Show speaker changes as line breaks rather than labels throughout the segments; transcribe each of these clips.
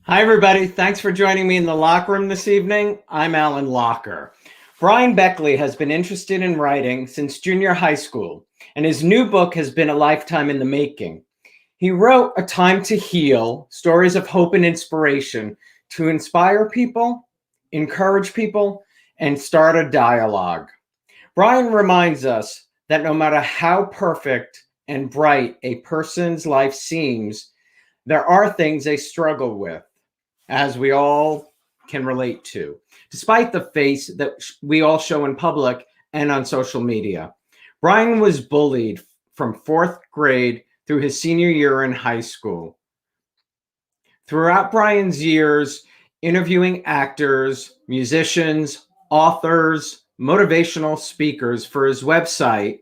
Hi, everybody. Thanks for joining me in the locker room this evening. I'm Alan Locher. Bryan Beckley has been interested in writing since junior high school, and his new book has been a lifetime in the making. He wrote A Time to Heal, stories of hope and inspiration to inspire people, encourage people, and start a dialogue. Bryan reminds us that no matter how perfect and bright a person's life seems, there are things they struggle with, as we all can relate to, despite the face that we all show in public and on social media. Bryan was bullied from fourth grade through his senior year in high school. Throughout Bryan's years interviewing actors, musicians, authors, motivational speakers for his website,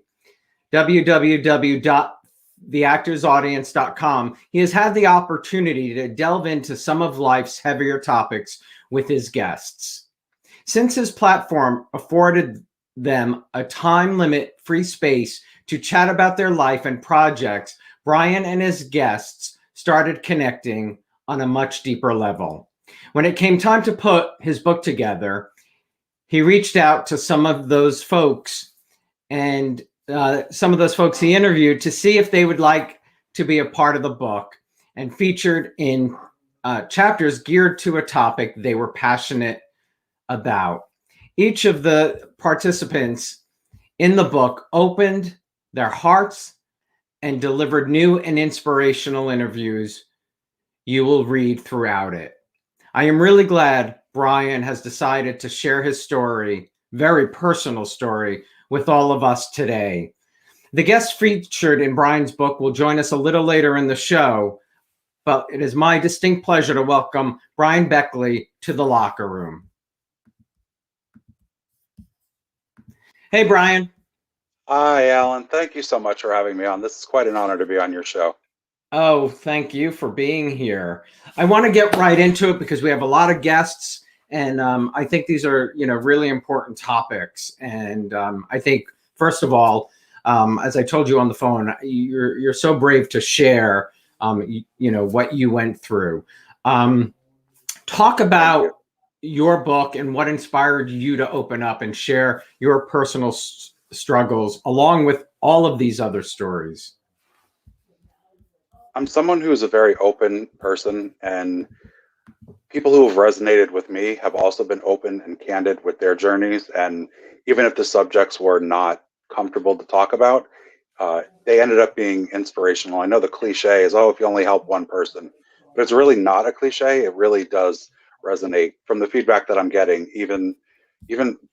www.theactorsaudience.com, he has had the opportunity to delve into some of life's heavier topics with his guests. Since his platform afforded them a time limit free space to chat about their life and projects, Bryan and his guests started connecting on a much deeper level. When it came time to put his book together, he reached out to some of those folks and some of those folks he interviewed to see if they would like to be a part of the book, and featured in chapters geared to a topic they were passionate about. Each of the participants in the book opened their hearts and delivered new and inspirational interviews you will read throughout it. I am really glad Bryan has decided to share his story, very personal story, with all of us today. The guests featured in Bryan's book will join us a little later in the show, but it is my distinct pleasure to welcome Bryan Beckley to the locker room. Hey, Bryan.
Hi, Alan. Thank you so much for having me on. This is quite an honor to be on your show.
Oh, thank you for being here. I want to get right into it because we have a lot of guests, and I think these are, really important topics. And I think, first of all, as I told you on the phone, you're so brave to share, what you went through. Talk about your book and what inspired you to open up and share your personal struggles along with all of these other stories.
I'm someone who is a very open person, and people who have resonated with me have also been open and candid with their journeys. And even if the subjects were not comfortable to talk about, they ended up being inspirational. I know the cliche is, oh, if you only help one person, but it's really not a cliche. It really does resonate from the feedback that I'm getting, even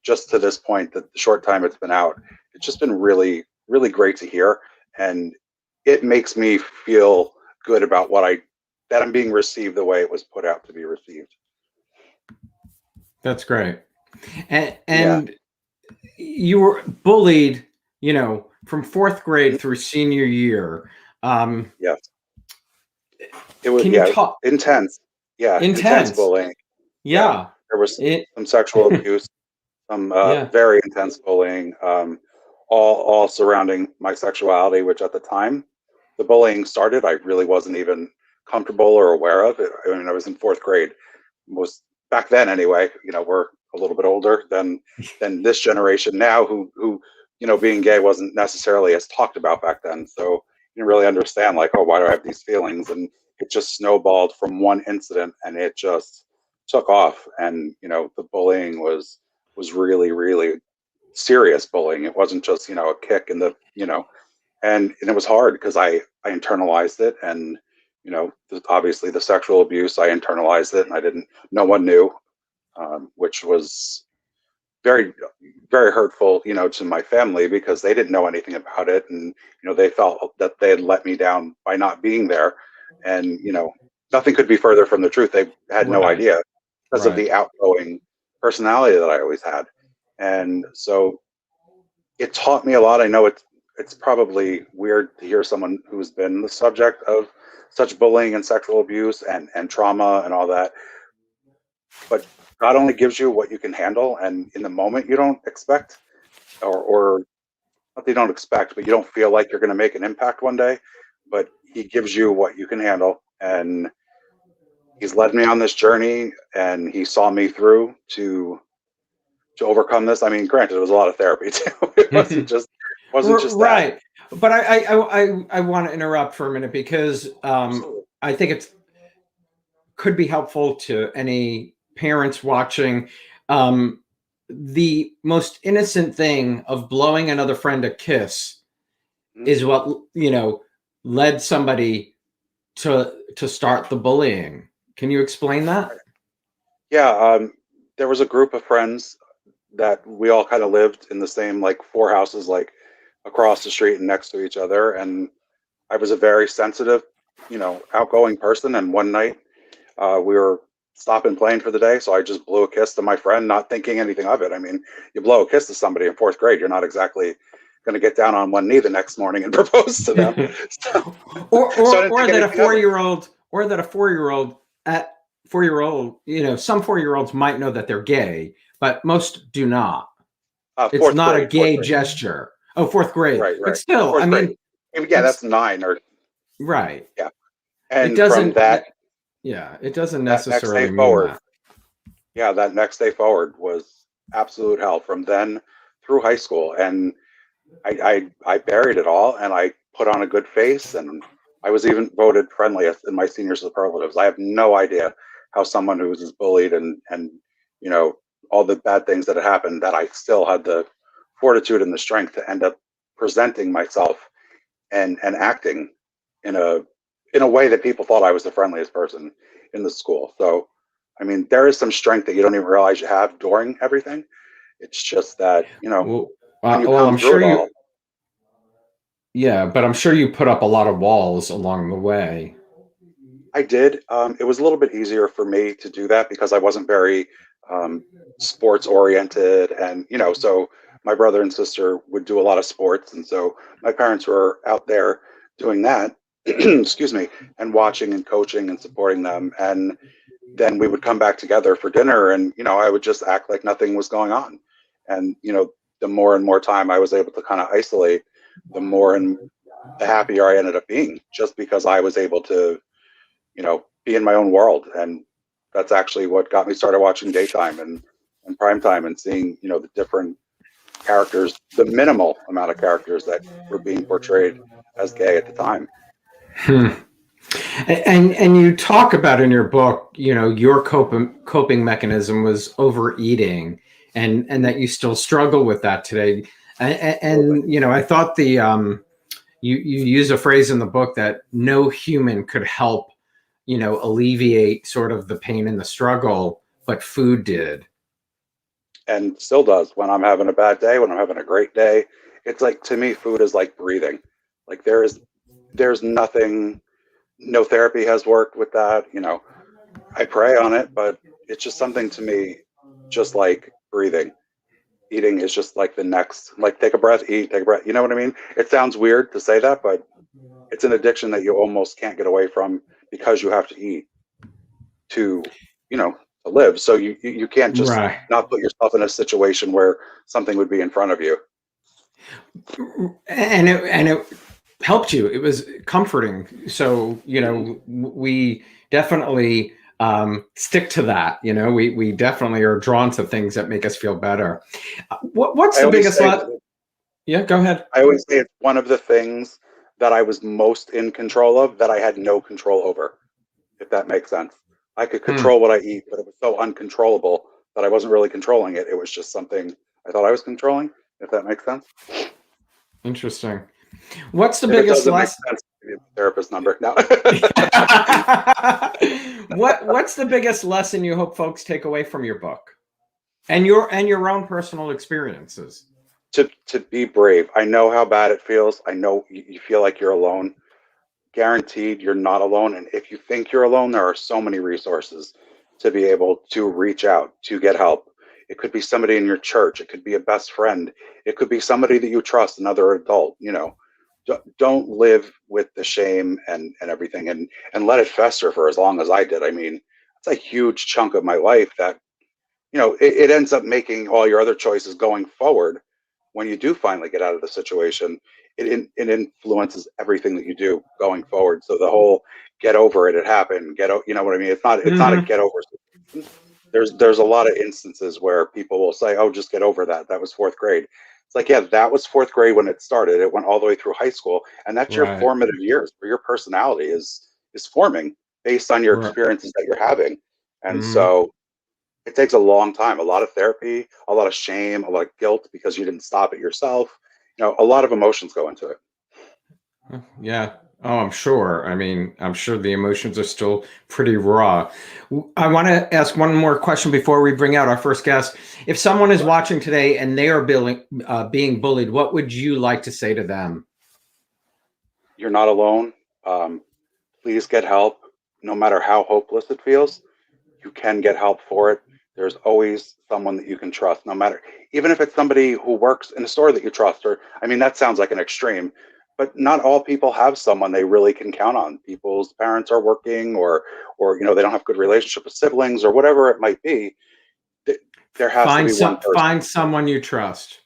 just to this point, that the short time it's been out, it's just been really, really great to hear. And it makes me feel good about that I'm being received the way it was put out to be received.
That's great. And,
Yeah.
and you were bullied, from fourth grade through senior year.
Yes. It was,
Can you
yeah,
talk?
intense. Yeah, intense
Intense.
bullying. Yeah.
Yeah.
There was
It,
some sexual abuse, some
yeah.
very intense bullying, all surrounding my sexuality, which at the time the bullying started, I really wasn't even comfortable or aware of it. I mean, I was in fourth grade. Was back then anyway. We're a little bit older than this generation now, who being gay wasn't necessarily as talked about back then. So you didn't really understand, like, oh, why do I have these feelings? And it just snowballed from one incident, and it just took off. And the bullying was really, really serious bullying. It wasn't just a kick in the and it was hard because I internalized it. And obviously the sexual abuse, I internalized it, and I didn't, no one knew, which was very, very hurtful, to my family, because they didn't know anything about it. And they felt that they had let me down by not being there. And nothing could be further from the truth. They had no
Right.
idea, because of
Right.
the outgoing personality that I always had. And so it taught me a lot. I know it's probably weird to hear someone who's been the subject of such bullying and sexual abuse and trauma and all that, but God only gives you what you can handle. And in the moment, you don't expect, or not that you don't expect, but you don't feel like you're going to make an impact one day. But He gives you what you can handle. And he's led me on this journey, and he saw me through to overcome this. I mean, granted, it was a lot of therapy too. It wasn't just that.
Right. But I want to interrupt for a minute because I think it's could be helpful to any parents watching. The most innocent thing of blowing another friend a kiss is what, you know, led somebody to start the bullying. Can you explain that?
Yeah, there was a group of friends that we all kind of lived in the same, like, four houses, like, across the street and next to each other. And I was a very sensitive, outgoing person. And one night, we were stopping playing for the day, so I just blew a kiss to my friend, not thinking anything of it. I mean, you blow a kiss to somebody in fourth grade, you're not exactly going to get down on one knee the next morning and propose to them.
or that a 4-year-old, some 4-year-olds might know that they're gay, but most do not. It's not a gay gesture. Oh, fourth grade.
Right.
But still, I mean,
yeah, that's 9 or
right.
Yeah. And
it doesn't,
from that,
it doesn't necessarily mean
forward,
that.
Yeah, that next day forward was absolute hell from then through high school. And I buried it all, and I put on a good face, and I was even voted friendliest in my senior superlatives. I have no idea how someone who was bullied and all the bad things that had happened, that I still had the fortitude and the strength to end up presenting myself and acting in a way that people thought I was the friendliest person in the school. So, I mean, there is some strength that you don't even realize you have during everything. It's just that, when you come through it all.
Yeah, but I'm sure you put up a lot of walls along the way.
I did. It was a little bit easier for me to do that because I wasn't very sports oriented, and so my brother and sister would do a lot of sports, and so my parents were out there doing that. Excuse me, and watching and coaching and supporting them, and then we would come back together for dinner, and I would just act like nothing was going on, and the more and more time I was able to kind of isolate, the more and the happier I ended up being, just because I was able to be in my own world. And that's actually what got me started watching daytime and prime time, and seeing the different characters, the minimal amount of characters that were being portrayed as gay at the time.
And you talk about in your book, your coping mechanism was overeating, and that you still struggle with that today. And I thought you use a phrase in the book that no human could help alleviate sort of the pain and the struggle, but food did.
And still does. When I'm having a bad day, when I'm having a great day, it's like, to me, food is like breathing. Like, there's nothing, no therapy has worked with that. I pray on it, but it's just something to me, just like breathing. Eating is just like the next, like, take a breath, eat, take a breath. You know what I mean? It sounds weird to say that, but it's an addiction that you almost can't get away from, because you have to eat to live. So you can't just not put yourself in a situation where something would be in front of you.
And it helped you. It was comforting. So we definitely stick to that. We definitely are drawn to things that make us feel better. What's the biggest Yeah, go ahead.
I always say it's one of the things that I was most in control of that I had no control over, if that makes sense. I could control what I eat, but it was so uncontrollable that I wasn't really controlling it. It was just something I thought I was controlling, if that makes sense.
Interesting. What's the biggest lesson?
Therapist number. No.
What's the biggest lesson you hope folks take away from your book and your own personal experiences?
To be brave. I know how bad it feels. I know you feel like you're alone. Guaranteed you're not alone. And if you think you're alone, there are so many resources to be able to reach out to get help. It could be somebody in your church. It could be a best friend. It could be somebody that you trust, another adult. Don't live with the shame and everything, and let it fester for as long as I did. I mean, it's a huge chunk of my life that, it ends up making all your other choices going forward when you do finally get out of the situation, it influences everything that you do going forward. So the whole get over it, it happened, you know what I mean? It's not a get over situation. There's a lot of instances where people will say, oh, just get over that. That was fourth grade. It's like, yeah, that was fourth grade when it started. It went all the way through high school, and that's your
Right.
formative years where your personality is forming based on your
Right.
experiences that you're having. And
Mhm.
so it takes a long time, a lot of therapy, a lot of shame, a lot of guilt because you didn't stop it yourself. You know, a lot of emotions go into it.
Yeah. Oh, I'm sure. I mean, I'm sure the emotions are still pretty raw. I want to ask one more question before we bring out our first guest. If someone is watching today and they are being bullied, what would you like to say to them?
You're not alone. Please get help. No matter how hopeless it feels, you can get help for it. There's always someone that you can trust, no matter, even if it's somebody who works in a store that you trust, or, I mean, that sounds like an extreme, but not all people have someone they really can count on. People's parents are working, or, you know, they don't have good relationship with siblings or whatever it might be. There has to be one person.
Find someone you trust.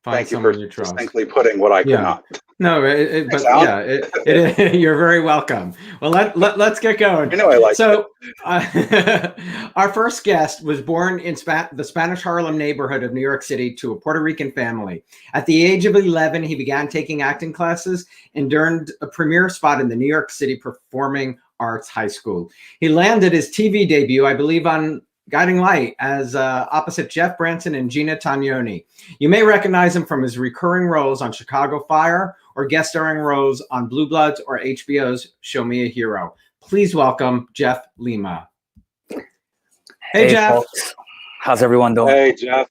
Find
Thank you for
someone you trust.
succinctly putting what I could
Yeah.
not.
No,
Thanks,
but
Alan.
yeah, you're very welcome. Well, let's get going.
You know I like
So, our first guest was born in the Spanish Harlem neighborhood of New York City to a Puerto Rican family. At the age of 11, he began taking acting classes and earned a premiere spot in the New York City Performing Arts High School. He landed his TV debut, I believe, on Guiding Light as opposite Jeff Branson and Gina Tognoni. You may recognize him from his recurring roles on Chicago Fire or guest starring roles on Blue Bloods or HBO's Show Me a Hero. Please welcome Jeff Lima. Hey Jeff.
Folks. How's everyone doing?
Hey, Jeff.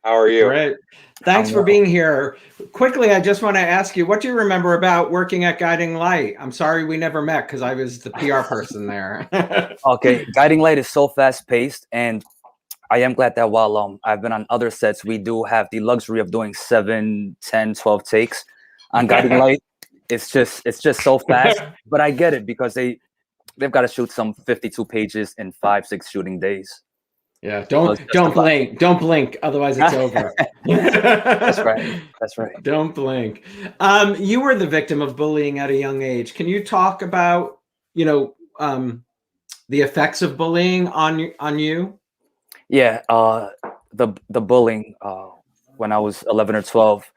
How are you?
Great. Thanks for being here. Quickly, I just want to ask you, what do you remember about working at Guiding Light? I'm sorry we never met because I was the PR person there.
Okay, Guiding Light is so fast-paced, and I am glad that while I've been on other sets, we do have the luxury of doing 7, 10, 12 takes. On Guiding Light, it's just so fast, but I get it because they've got to shoot some 52 pages in 5-6 shooting days.
Yeah, don't blink, otherwise it's over.
That's right.
Don't blink. You were the victim of bullying at a young age. Can you talk about, the effects of bullying on you?
Yeah, the bullying when I was 11 or 12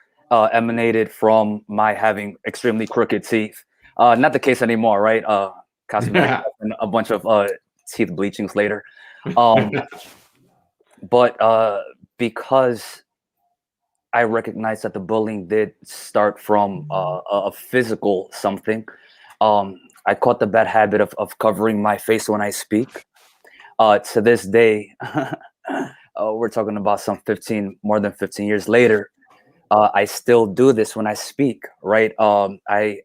emanated from my having extremely crooked teeth. Not the case anymore, right? Cosmetic and a bunch of teeth bleachings later. But because I recognized that the bullying did start from a physical something, I caught the bad habit of covering my face when I speak. To this day, we're talking about more than 15 years later, I still do this when I speak, right? I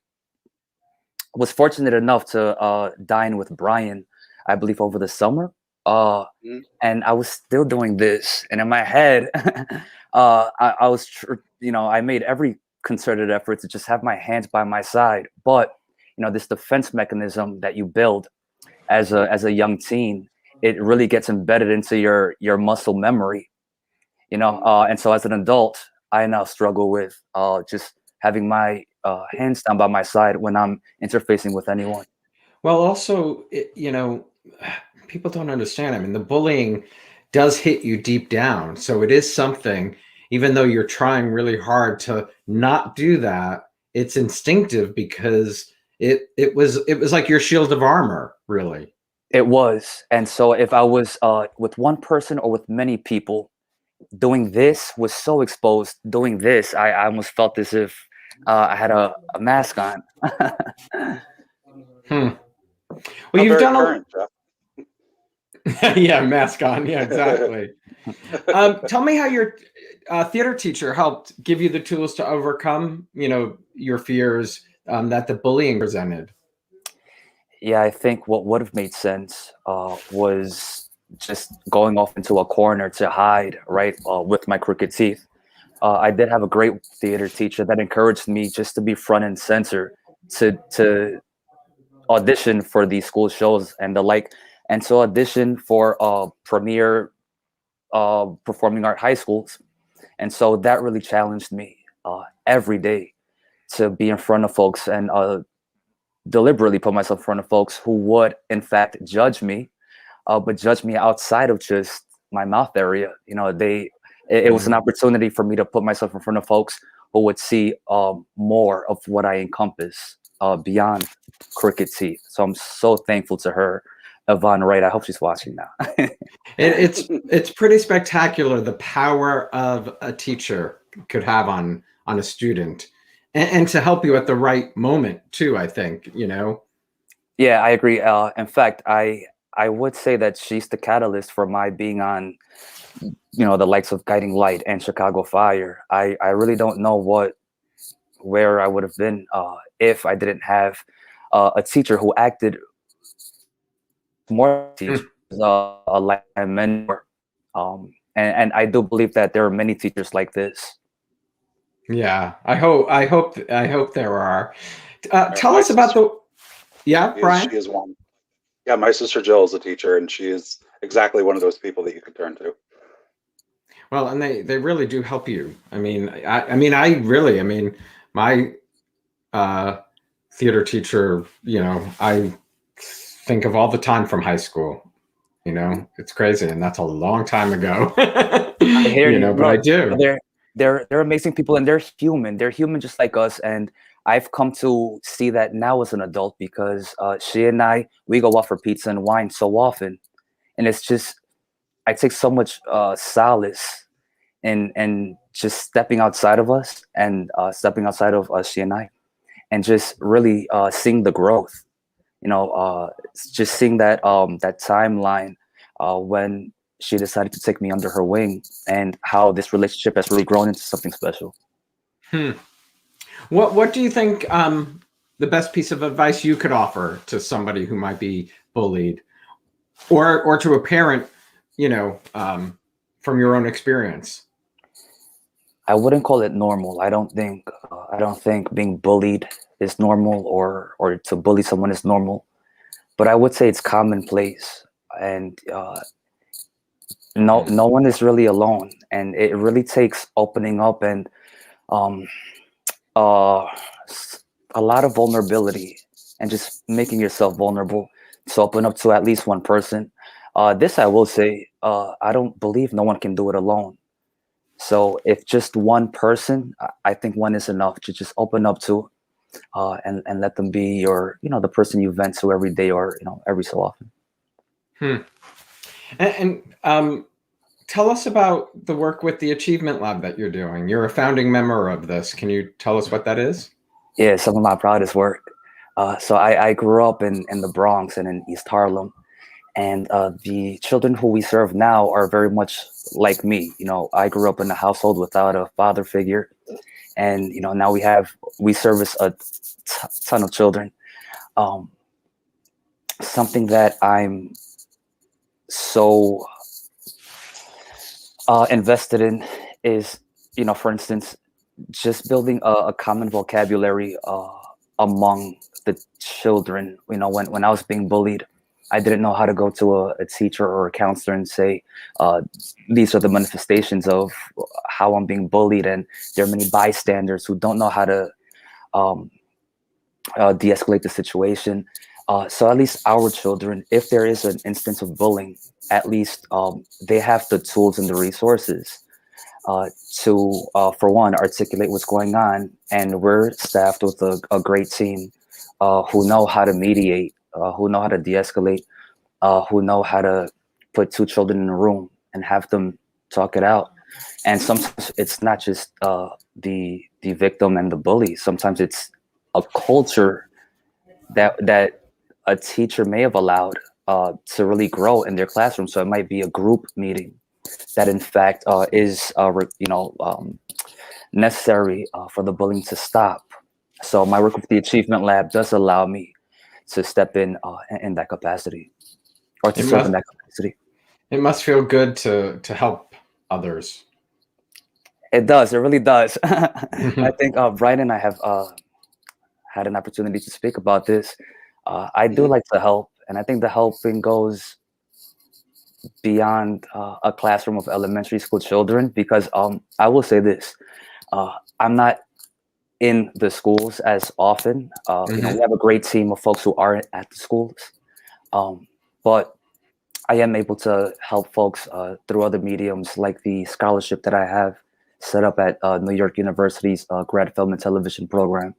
was fortunate enough to dine with Bryan, I believe, over the summer. And I was still doing this. And in my head, I was, I made every concerted effort to just have my hands by my side. But, this defense mechanism that you build as a young teen, it really gets embedded into your muscle memory, and so as an adult, I now struggle with just having my hands down by my side when I'm interfacing with anyone.
Well, also, people don't understand. I mean, the bullying does hit you deep down. So it is something, even though you're trying really hard to not do that, it's instinctive because it was like your shield of armor, really.
It was. And so if I was with one person or with many people, doing this was so exposed. Doing this, I almost felt as if I had a mask on.
Well, you've done
current,
yeah, mask on. Yeah, exactly. Tell me how your theater teacher helped give you the tools to overcome, your fears that the bullying presented.
Yeah, I think what would have made sense was just going off into a corner to hide, right, with my crooked teeth. I did have a great theater teacher that encouraged me just to be front and center, to audition for these school shows and the like, and to audition for premiere performing art high schools. And so that really challenged me every day to be in front of folks and deliberately put myself in front of folks who would, in fact, judge me, but judge me outside of just my mouth area. It was an opportunity for me to put myself in front of folks who would see more of what I encompass beyond crooked teeth. So I'm so thankful to her, Yvonne Wright. I hope she's watching now.
It's pretty spectacular, the power of a teacher could have on a student, and to help you at the right moment too, I think.
Yeah, I agree. In fact, I would say that she's the catalyst for my being on, the likes of Guiding Light and Chicago Fire. I really don't know where I would have been if I didn't have a teacher who acted more teacher, a lifetime mentor. And I do believe that there are many teachers like this.
Yeah, I hope there are. Tell us about Bryan.
She is one. Yeah, my sister Jill is a teacher, and she is exactly one of those people that you could turn to.
Well, and they really do help you. My theater teacher, I think of all the time from high school. It's crazy, and that's a long time ago.
I hear you,
but I do.
They're amazing people, and they're human. They're human just like us. And I've come to see that now as an adult, because she and we go out for pizza and wine so often, and it's just, I take so much solace in just stepping outside of us and stepping outside of she and I, and just really seeing the growth. Just seeing that that timeline when she decided to take me under her wing, and how this relationship has really grown into something special.
What do you think the best piece of advice you could offer to somebody who might be bullied, or to a parent, from your own experience?
I wouldn't call it normal. I don't think being bullied is normal, or to bully someone is normal, but I would say it's commonplace. And no one is really alone, and it really takes opening up and a lot of vulnerability, and just making yourself vulnerable to open up to at least one person. This I will say, I don't believe no one can do it alone. So if just one person, I think one is enough to just open up to, and let them be your, the person you vent to every day, or every so often.
And tell us about the work with the Achievement Lab that you're doing. You're a founding member of this. Can you tell us what that is?
Yeah, some of my proudest work. So I grew up in the Bronx and in East Harlem, and the children who we serve now are very much like me. I grew up in a household without a father figure, and now we service a ton of children. Something that I'm so invested in is, for instance, just building a common vocabulary among the children. When I was being bullied, I didn't know how to go to a teacher or a counselor and say, these are the manifestations of how I'm being bullied. And there are many bystanders who don't know how to de-escalate the situation. So at least our children, if there is an instance of bullying, at least they have the tools and the resources to, for one, articulate what's going on. And we're staffed with a great team who know how to mediate, who know how to de-escalate, who know how to put two children in a room and have them talk it out. And sometimes it's not just the victim and the bully. Sometimes it's a culture that a teacher may have allowed to really grow in their classroom. So it might be a group meeting that, in fact, is necessary for the bullying to stop. So my work with the Achievement Lab does allow me to step in that capacity, or to serve in that capacity.
It must feel good to help others.
It does. It really does. I think Bryan and I have had an opportunity to speak about this. I do like to help, and I think the helping goes beyond a classroom of elementary school children, because I will say this, I'm not in the schools as often. We have a great team of folks who are at the schools, but I am able to help folks through other mediums, like the scholarship that I have set up at New York University's grad film and television program.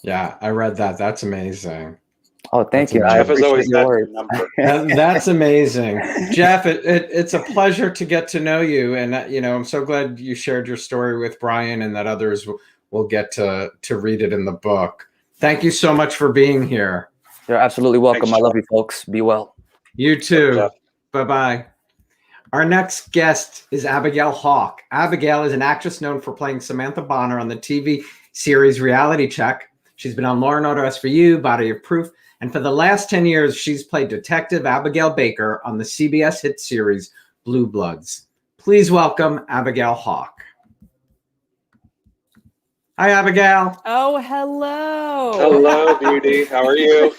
Yeah, I read that. That's amazing.
Oh, thank you.
Jeff has always had
your
your number.
That's amazing. Jeff, it's a pleasure to get to know you. And, I'm so glad you shared your story with Bryan and that others will get to read it in the book. Thank you so much for being here.
You're absolutely welcome.
Thanks,
I love you, folks. Be well.
You too.
Jeff.
Bye-bye. Our next guest is Abigail Hawke. Abigail is an actress known for playing Samantha Bonner on the TV series Reality Check. She's been on Law & Order SVU, Body of Proof, and for the last 10 years, she's played Detective Abigail Baker on the CBS hit series Blue Bloods. Please welcome Abigail Hawke. Hi, Abigail.
Oh, hello.
Hello, beauty. How are you?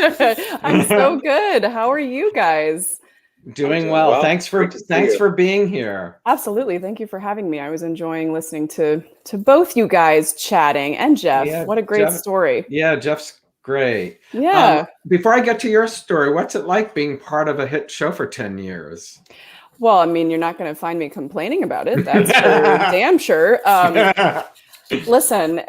I'm so good. How are you guys?
Doing well. Thanks for being here.
Absolutely. Thank you for having me. I was enjoying listening to both you guys chatting, and Jeff.
Yeah,
what a great
Jeff,
story.
Yeah, Jeff's great.
Yeah.
Before I get to your story, what's it like being part of a hit show for 10 years?
Well, I mean, you're not going to find me complaining about it. That's for damn sure. Listen,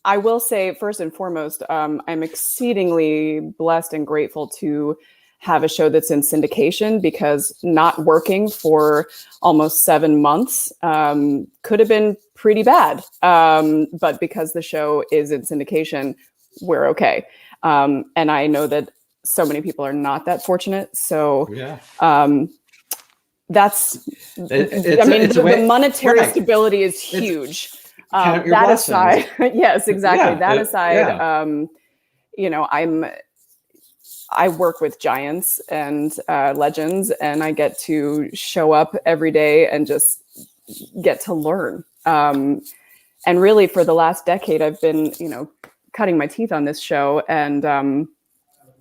I will say first and foremost, I'm exceedingly blessed and grateful to have a show that's in syndication, because not working for almost 7 months could have been pretty bad. But because the show is in syndication, we're okay. And I know that so many people are not that fortunate. So that's, the monetary stability is huge. That aside, yes, exactly. Aside, I work with giants and legends, and I get to show up every day and just get to learn. And really, for the last decade, I've been, cutting my teeth on this show, and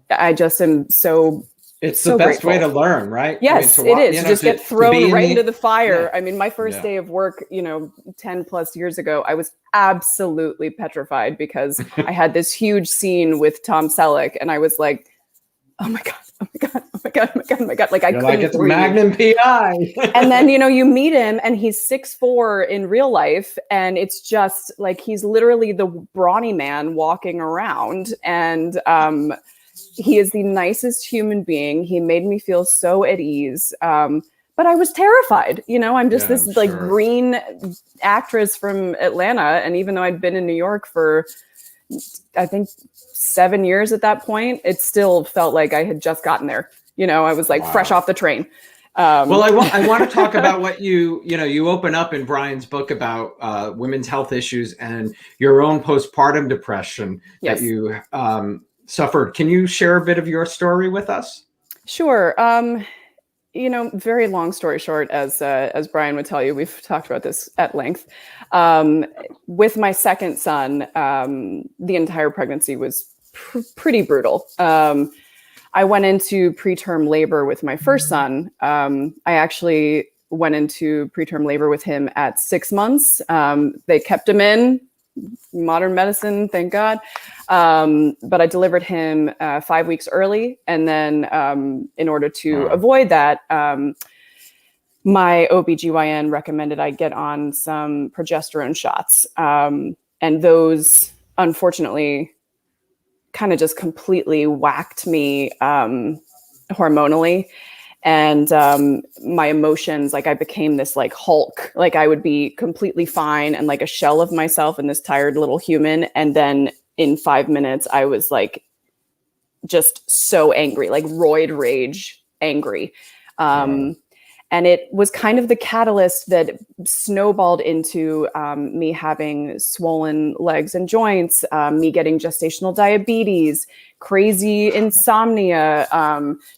I just am so.
It's the best way to learn, right?
Yes, it is. Just get thrown right into the fire.
Yeah.
I mean, my first day of work, 10 plus years ago, I was absolutely petrified because I had this huge scene with Tom Selleck, and I was like, oh my God, oh my God, oh my God, oh my God, oh my God. Like I couldn't
it's
breathe.
Magnum PI.
And then, you meet him and he's 6'4" in real life. And it's just like, he's literally the brawny man walking around. And he is the nicest human being. He made me feel so at ease. But I was terrified. I'm just this green actress from Atlanta. And even though I'd been in New York for, I think, 7 years at that point, it still felt like I had just gotten there. I was like fresh off the train.
Well, I want to talk about what you open up in Bryan's book about women's health issues and your own postpartum depression that you suffered. Can you share a bit of your story with us?
Sure. Very long story short, as Bryan would tell you, we've talked about this at length. With my second son, the entire pregnancy was pretty brutal. I went into preterm labor with my first son. I actually went into preterm labor with him at 6 months. They kept him in. Modern medicine, thank God. But I delivered him 5 weeks early. And then in order to avoid that, my OBGYN recommended I get on some progesterone shots. And those, unfortunately, kind of just completely whacked me hormonally. And my emotions, like I became this like Hulk, like I would be completely fine and like a shell of myself and this tired little human. And then in 5 minutes, I was like just so angry, like roid rage angry. And it was kind of the catalyst that snowballed into me having swollen legs and joints, me getting gestational diabetes, crazy insomnia,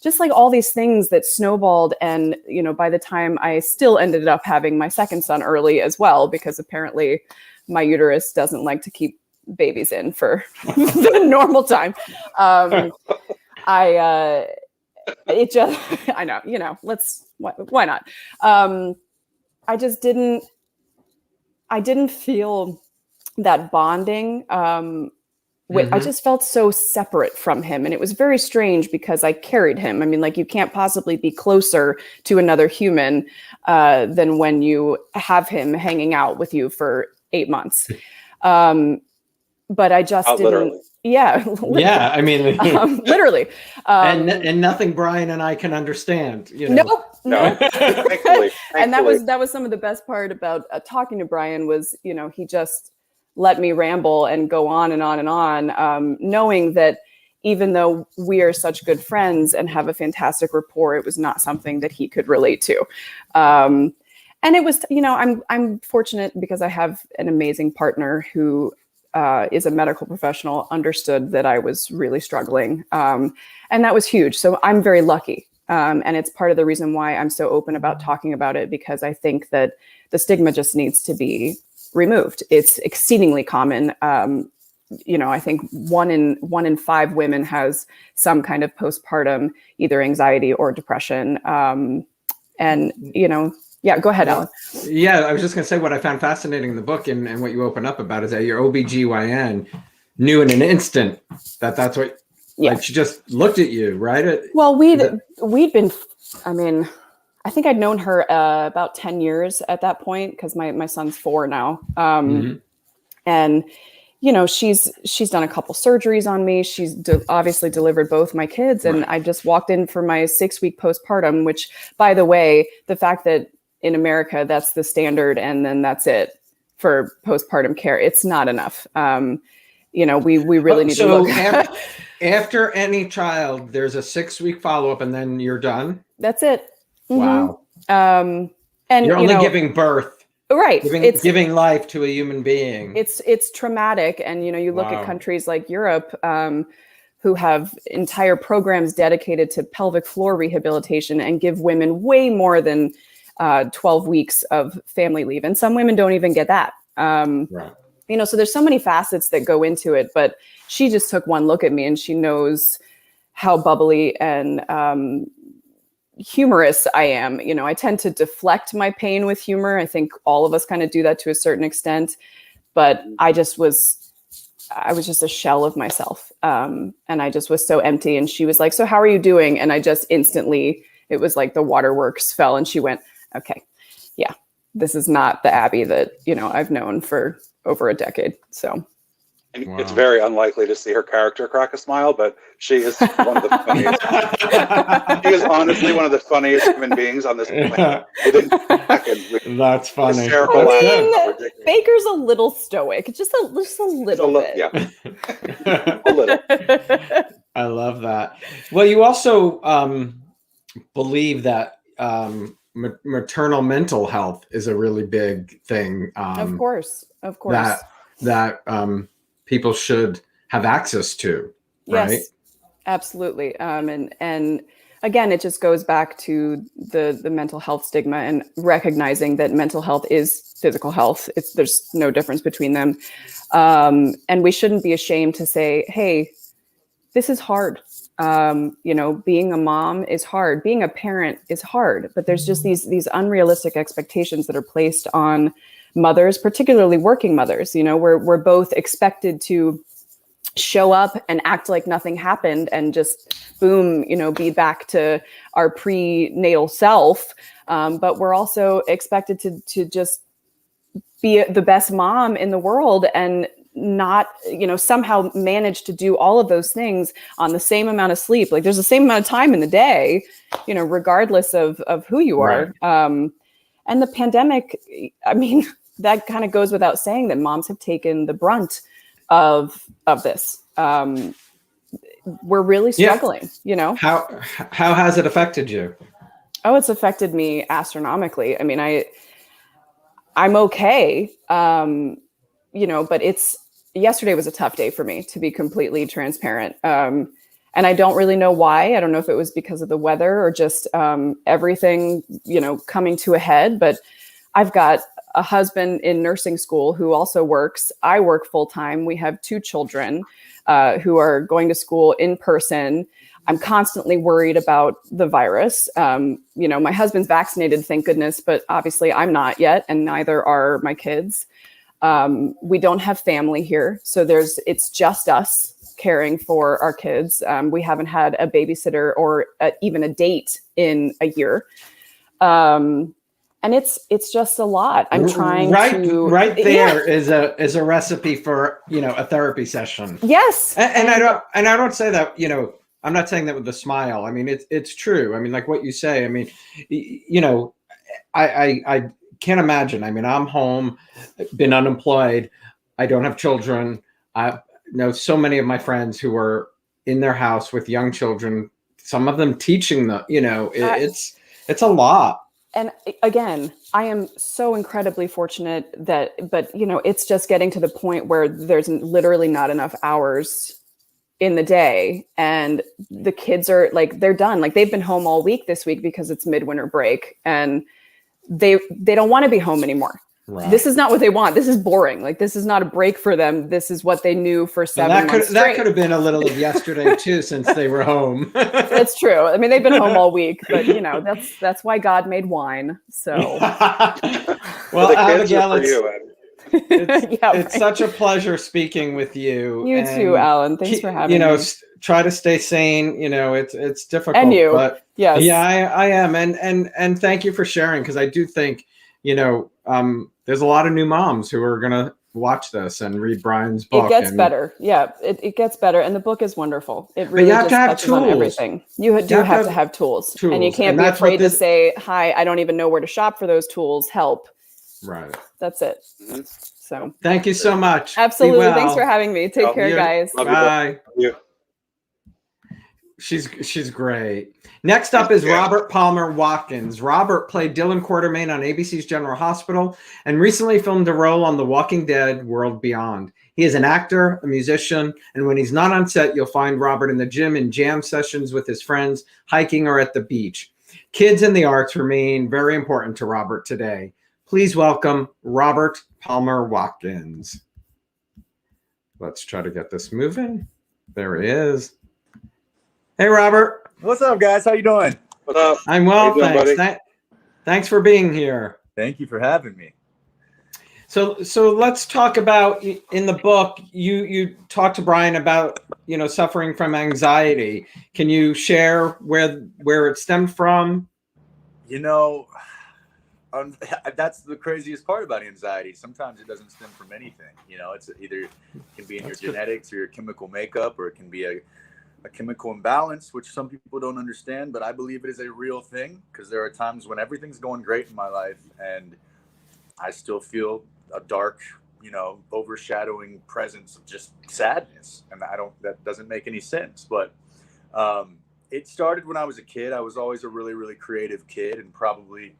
just like all these things that snowballed. And, by the time I still ended up having my second son early as well, because apparently my uterus doesn't like to keep babies in for the normal time. it just, I know, why not? I just I didn't feel that bonding. I just felt so separate from him. And it was very strange because I carried him. I mean, like, you can't possibly be closer to another human than when you have him hanging out with you for 8 months. But I just didn't.
Literally.
Yeah.
Yeah. I mean,
literally.
And nothing Bryan and I can understand. You know?
No. Thankfully.
And that was some of the best part about talking to Bryan was, he just let me ramble and go on and on and on, knowing that even though we are such good friends and have a fantastic rapport, it was not something that he could relate to. And it was, I'm fortunate because I have an amazing partner who is a medical professional, understood that I was really struggling. And that was huge. So I'm very lucky. And it's part of the reason why I'm so open about talking about it, because I think that the stigma just needs to be removed. It's exceedingly common. I think one in 5 women has some kind of postpartum, either anxiety or depression. Yeah, go ahead, Alan.
Yeah, I was just going to say what I found fascinating in the book and what you open up about is that your OBGYN knew in an instant that's what, like, she just looked at you, right?
Well, we'd been, I think I'd known her about 10 years at that point, because my son's 4 now. And, she's done a couple surgeries on me. She's obviously delivered both my kids. And I just walked in for my 6-week postpartum, which, by the way, the fact that in America, that's the standard, and then that's it for postpartum care, it's not enough. We really need to look.
After any child, there's a 6-week follow-up and then you're done?
That's it.
Wow.
And
you're only giving birth,
right?
Giving life to a human being.
It's traumatic, and you look at countries like Europe, who have entire programs dedicated to pelvic floor rehabilitation and give women way more than 12 weeks of family leave, and some women don't even get that. So there's so many facets that go into it. But she just took one look at me, and she knows how bubbly and humorous I am. I tend to deflect my pain with humor. I think all of us kind of do that to a certain extent, but I was just a shell of myself. And I just was so empty. And she was like, "So how are you doing?" And I just instantly, it was like the waterworks fell, and she went, "Okay, yeah, this is not the Abby that, I've known for over a decade." So.
And it's very unlikely to see her character crack a smile, but she is one of the funniest. She is honestly one of the funniest human beings on this planet.
That's funny.
Baker's a little stoic, just a little bit.
Yeah, a little.
I love that. Well, you also believe that maternal mental health is a really big thing.
Of course.
That people should have access to, right?
Yes, absolutely. And again, it just goes back to the mental health stigma and recognizing that mental health is physical health. There's no difference between them. And we shouldn't be ashamed to say, "Hey, this is hard." Being a mom is hard. Being a parent is hard, but there's just these unrealistic expectations that are placed on mothers, particularly working mothers. We're both expected to show up and act like nothing happened and just boom, be back to our prenatal self. But we're also expected to just be the best mom in the world and not, somehow manage to do all of those things on the same amount of sleep. Like, there's the same amount of time in the day, regardless of who you are. Right. And the pandemic, that kind of goes without saying that moms have taken the brunt of this. We're really struggling,
How has it affected you?
Oh, it's affected me astronomically. I'm okay. But yesterday was a tough day for me, to be completely transparent. And I don't really know why. I don't know if it was because of the weather or just everything, coming to a head. But I've got a husband in nursing school who also works. I work full time. We have 2 children who are going to school in person. I'm constantly worried about the virus. My husband's vaccinated, thank goodness, but obviously I'm not yet, and neither are my kids. We don't have family here, so it's just us caring for our kids. We haven't had a babysitter or even a date in a year. And it's just a lot. I'm trying to
right there is a recipe for, a therapy session.
Yes.
And I don't say that, I'm not saying that with a smile. I mean, it's true. I mean, like what you say, I mean, I can't imagine. I mean, I'm home, been unemployed. I don't have children. I know so many of my friends who are in their house with young children, some of them teaching them, it's a lot.
And again, I am so incredibly fortunate but it's just getting to the point where there's literally not enough hours in the day, and the kids are like, they're done. Like, they've been home all week this week because it's midwinter break, and they don't want to be home anymore. Right. This is not what they want. This is boring. Like, this is not a break for them. This is what they knew for 7 months straight.
That could have been a little of yesterday too, since they were home.
That's true. I mean, they've been home all week, but that's why God made wine. So,
well, Abigail, it's
right.
such a pleasure speaking with you.
You too, Alan. Thanks for having me.
Try to stay sane. It's difficult.
And you,
but
yes,
yeah, I am, and thank you for sharing, because I do think there's a lot of new moms who are gonna watch this and read Bryan's book.
It gets better. Yeah, it gets better, and the book is wonderful. It really just touches on everything. You have to have tools, and you can't be afraid to say, "Hi, I don't even know where to shop for those tools. Help."
Right.
That's it. So
thank you so much.
Absolutely. Well. Thanks for having me. Take care, guys.
Bye.
Yeah.
She's great. Next up is Robert Palmer Watkins. Robert played Dillon Quartermain on ABC's General Hospital and recently filmed a role on The Walking Dead: World Beyond. He is an actor, a musician, and when he's not on set, you'll find Robert in the gym in jam sessions with his friends, hiking, or at the beach. Kids and the arts remain very important to Robert today. Please welcome Robert Palmer Watkins. Let's try to get this moving. There he is. Hey, Robert.
What's up, guys? How you doing?
What's up?
I'm well, thanks. Thanks for being here.
Thank you for having me.
So let's talk about, in the book, you talked to Bryan about, suffering from anxiety. Can you share where it stemmed from?
That's the craziest part about anxiety. Sometimes it doesn't stem from anything. It's either it can be in your genetics or your chemical makeup, or it can be a chemical imbalance, which some people don't understand, but I believe it is a real thing, because there are times when everything's going great in my life and I still feel a dark, overshadowing presence of just sadness. And that doesn't make any sense. But it started when I was a kid. I was always a really, really creative kid, and probably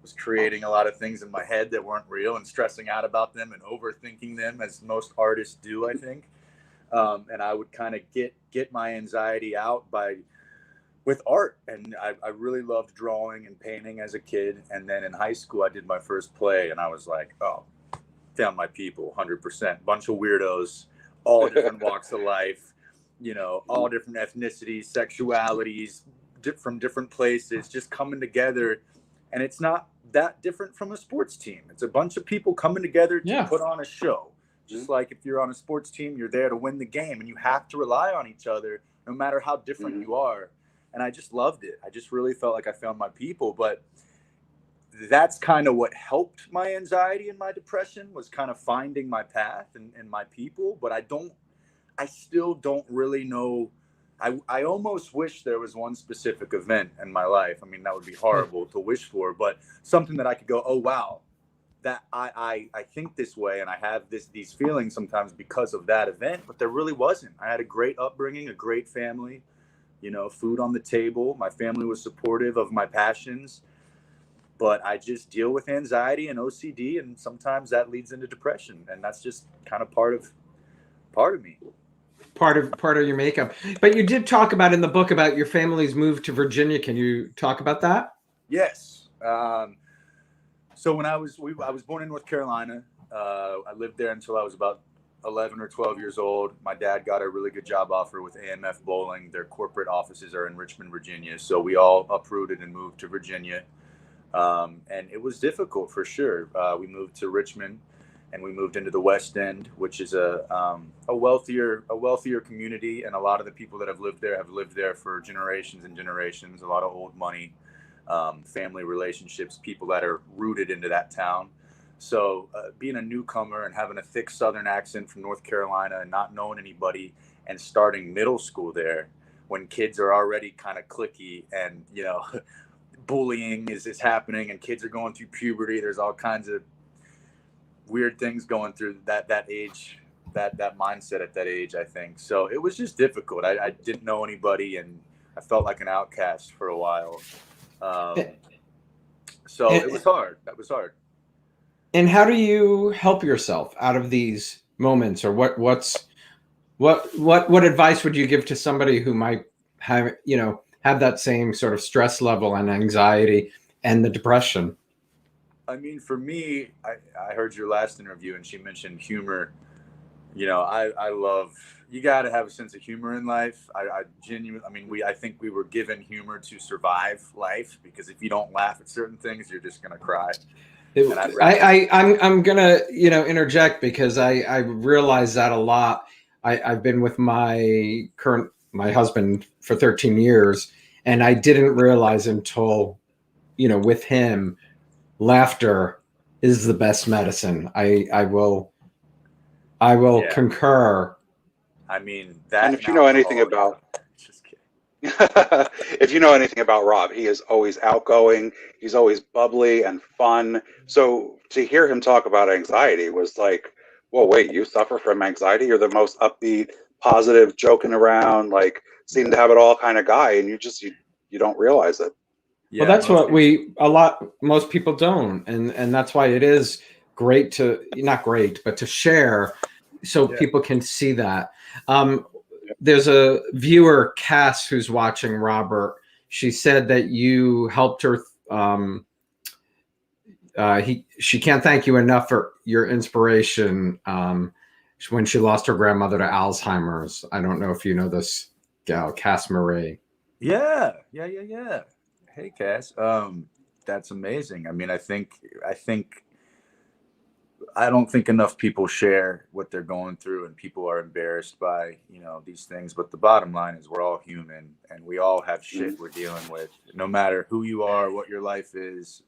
was creating a lot of things in my head that weren't real, and stressing out about them and overthinking them, as most artists do, I think. And I would kind of get my anxiety out with art. And I really loved drawing and painting as a kid. And then in high school, I did my first play, and I was like, oh, found my people, 100%. Bunch of weirdos, all different walks of life, all different ethnicities, sexualities, from different places, just coming together. And it's not that different from a sports team. It's a bunch of people coming together to put on a show. Just like if you're on a sports team, you're there to win the game, and you have to rely on each other no matter how different you are. And I just loved it. I just really felt like I found my people. But that's kind of what helped my anxiety and my depression, was kind of finding my path and my people. But I still don't really know. I almost wish there was one specific event in my life. I mean, that would be horrible to wish for, but something that I could go, oh, wow, that I think this way, and I have these feelings sometimes because of that event. But there really wasn't. I had a great upbringing, a great family, food on the table. My family was supportive of my passions, but I just deal with anxiety and OCD, and sometimes that leads into depression, and that's just kind of part of me.
Part of your makeup. But you did talk about in the book about your family's move to Virginia. Can you talk about that?
Yes. So when I was born in North Carolina. I lived there until I was about 11 or 12 years old. My dad got a really good job offer with AMF Bowling. Their corporate offices are in Richmond, Virginia. So we all uprooted and moved to Virginia. And it was difficult for sure. We moved to Richmond and we moved into the West End, which is a wealthier community. And a lot of the people that have lived there for generations and generations, a lot of old money, family relationships, people that are rooted into that town. So being a newcomer and having a thick Southern accent from North Carolina and not knowing anybody and starting middle school there when kids are already kind of cliquey and, you know, bullying is happening and kids are going through puberty. There's all kinds of weird things going through that age, that mindset at that age, I think. So it was just difficult. I didn't know anybody and I felt like an outcast for a while. So it was hard. That was hard.
And how do you help yourself out of these moments, or what advice would you give to somebody who might have that same sort of stress level and anxiety and the depression?
I mean, for me, I heard your last interview and she mentioned humor. You know, I love, you got to have a sense of humor in life. I genuinely, I mean, I think we were given humor to survive life, because if you don't laugh at certain things, you're just going to cry.
I'm gonna interject because I realize that a lot. I've been with my husband for 13 years, and I didn't realize until with him, laughter is the best medicine. I will concur.
I mean that.
And if you know anything about if you know anything about Rob, he is always outgoing. He's always bubbly and fun. So to hear him talk about anxiety was like, whoa, wait, you suffer from anxiety? You're the most upbeat, positive, joking around, like seem to have it all kind of guy, and you don't realize it.
Yeah, well, that's what most people don't. And that's why it is great to share so people can see that. There's a viewer, Cass, who's watching, Robert. She said that you helped her. She can't thank you enough for your inspiration when she lost her grandmother to Alzheimer's. I don't know if you know this gal, Cass Marie.
Yeah. Hey, Cass. That's amazing. I mean, I don't think enough people share what they're going through, and people are embarrassed by, these things. But the bottom line is we're all human and we all have shit we're dealing with, no matter who you are, what your life is.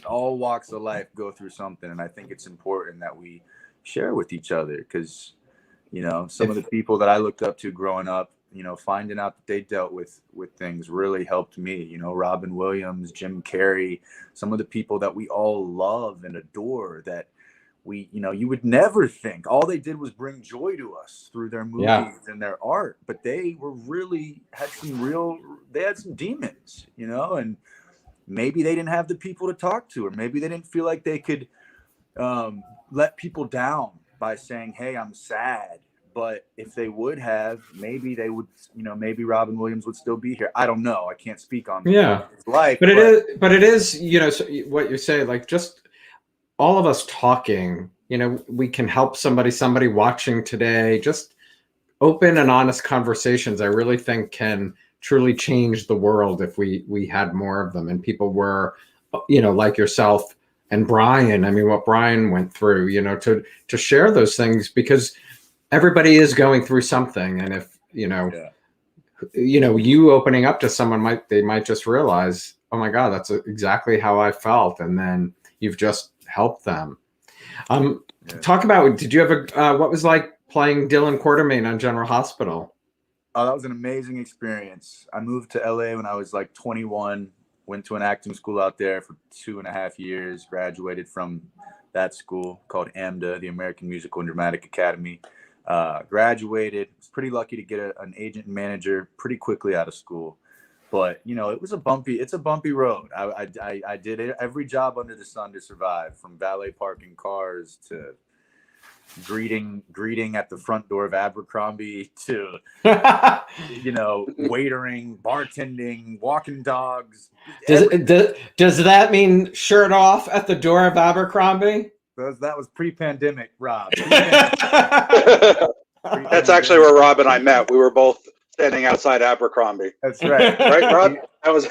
All walks of life go through something. And I think it's important that we share with each other, because, some of the people that I looked up to growing up, finding out that they dealt with things really helped me. Robin Williams, Jim Carrey, some of the people that we all love and adore that you would never think. All they did was bring joy to us through their movies and their art, but they had some demons, and maybe they didn't have the people to talk to, or maybe they didn't feel like they could let people down by saying, hey, I'm sad. But if they would have, maybe they would, maybe Robin Williams would still be here. I don't know. I can't speak on his life. But
it is, so what you say, like just all of us talking, we can help somebody watching today. Just open and honest conversations, I really think can truly change the world if we had more of them. And people were, like yourself and Bryan. I mean, what Bryan went through, to share those things, because everybody is going through something. And if, you opening up to someone they might just realize, oh my God, that's exactly how I felt. And then you've just helped them. Talk about, did you have what was like playing Dillon Quartermain on General Hospital?
Oh, that was an amazing experience. I moved to LA when I was like 21, went to an acting school out there for 2.5 years, graduated from that school called AMDA, the American Musical and Dramatic Academy. Graduated, was pretty lucky to get an agent and manager pretty quickly out of school. But, it's a bumpy road. I did every job under the sun to survive, from valet parking cars to greeting at the front door of Abercrombie to, you know, waitering, bartending, walking dogs.
Does that mean shirt off at the door of Abercrombie?
That was pre-pandemic, Rob.
That's actually where Rob and I met. We were both standing outside Abercrombie.
That's right.
Right, Rob? That was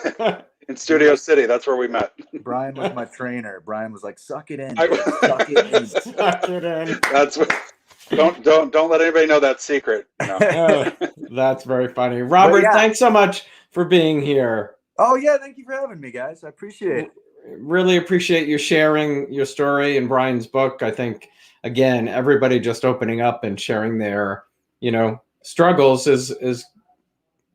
in Studio City. That's where we met.
Brian was my trainer. Brian was like, "Suck it in,
I-
suck it in."
Suck it in.
That's what. Don't let anybody know that secret. No.
Oh, that's very funny. Robert,
yeah.
Thanks so much for being here.
Oh yeah, thank you for having me, guys. I appreciate it.
Really appreciate you sharing your story in Brian's book. I think, again, everybody just opening up and sharing their, you know, struggles is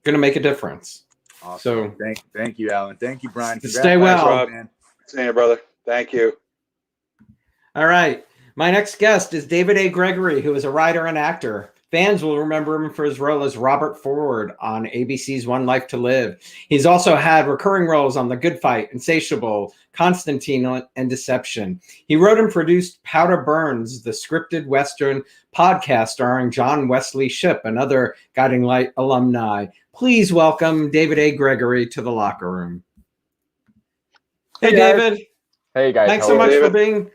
going to make a difference.
Awesome. So thank you, Alan. Thank you, Brian.
Stay well,
Rob. See you, brother. Thank you.
All right. My next guest is David A. Gregory, who is a writer and actor. Fans will remember him for his role as Robert Ford on ABC's One Life to Live. He's also had recurring roles on The Good Fight, Insatiable, Constantine, and Deception. He wrote and produced Powder Burns, the scripted Western podcast starring John Wesley Shipp and other Guiding Light alumni. Please welcome David A. Gregory to the Locher Room. Hey, David.
Hey, guys.
Thanks so much for being.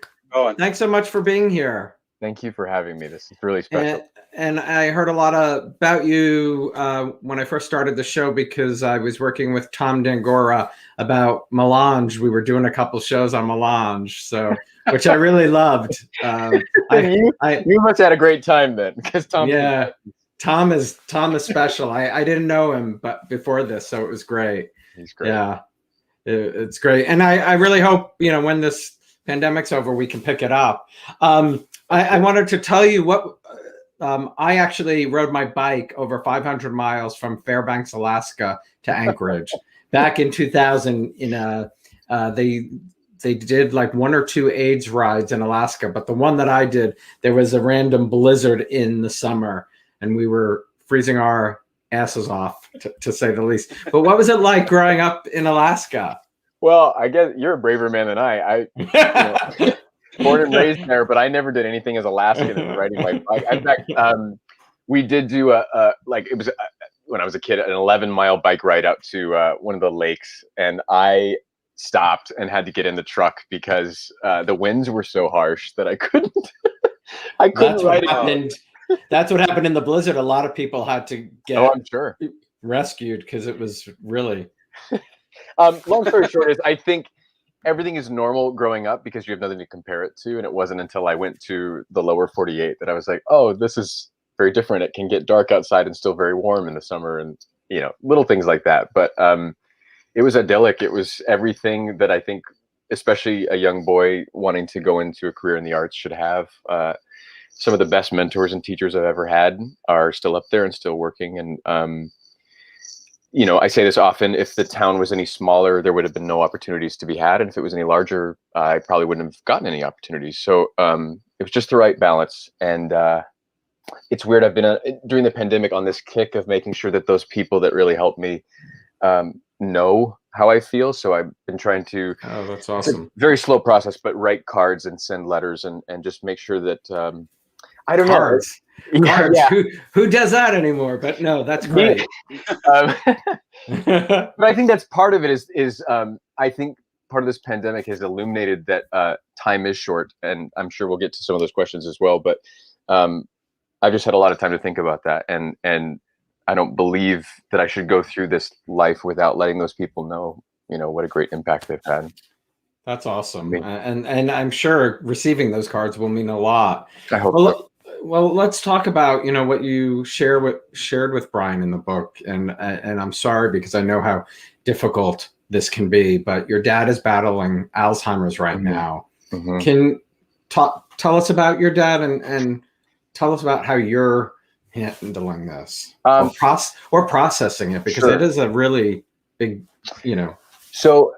Thanks so much for being here.
Thank you for having me. This is really special.
And I heard a lot about you when I first started the show because I was working with Tom Dangora about Melange. We were doing a couple shows on Melange, so which I really loved.
You must have had a great time then, because Tom.
Yeah, Tom is special. I didn't know him, but before this, so it was great.
He's great.
Yeah, it's great, and I really hope, you know, when this pandemic's over, we can pick it up. I wanted to tell you what. I actually rode my bike over 500 miles from Fairbanks, Alaska to Anchorage back in 2000. They did like 1 or 2 AIDS rides in Alaska, but the one that I did, there was a random blizzard in the summer and we were freezing our asses off, to say the least. But what was it like growing up in Alaska?
Well, I guess you're a braver man than I born and raised there, but I never did anything as Alaskan as riding my bike. In fact, we did do when I was a kid, an 11-mile bike ride out to one of the lakes, and I stopped and had to get in the truck because the winds were so harsh that I couldn't.
That's what happened. That's what happened in the blizzard. A lot of people had to get
I'm sure.
rescued because it was really.
Long story short is, I think everything is normal growing up because you have nothing to compare it to. And it wasn't until I went to the lower 48 that I was like, oh, this is very different. It can get dark outside and still very warm in the summer, and, you know, little things like that. But it was idyllic. It was everything that I think, especially a young boy wanting to go into a career in the arts, should have. Some of the best mentors and teachers I've ever had are still up there and still working. And, you know, I say this often, if the town was any smaller, there would have been no opportunities to be had. And if it was any larger, I probably wouldn't have gotten any opportunities. So it was just the right balance. And it's weird. I've been during the pandemic on this kick of making sure that those people that really helped me know how I feel. So I've been trying to,
oh, that's awesome.
Very slow process, but write cards and send letters and just make sure that, I don't
cards.
know.
Cards.
Yeah.
Who does that anymore? But no, that's great.
But I think that's part of it is I think part of this pandemic has illuminated that time is short, and I'm sure we'll get to some of those questions as well. But I've just had a lot of time to think about that, and I don't believe that I should go through this life without letting those people know, you know, what a great impact they've had.
That's awesome, and I'm sure receiving those cards will mean a lot.
I hope so.
Well, let's talk about, you know, what you shared with Brian in the book, and I'm sorry because I know how difficult this can be, but your dad is battling Alzheimer's right now. Mm-hmm. Can tell us about your dad and tell us about how you're handling this or processing it, because it is a really big, you know.
So,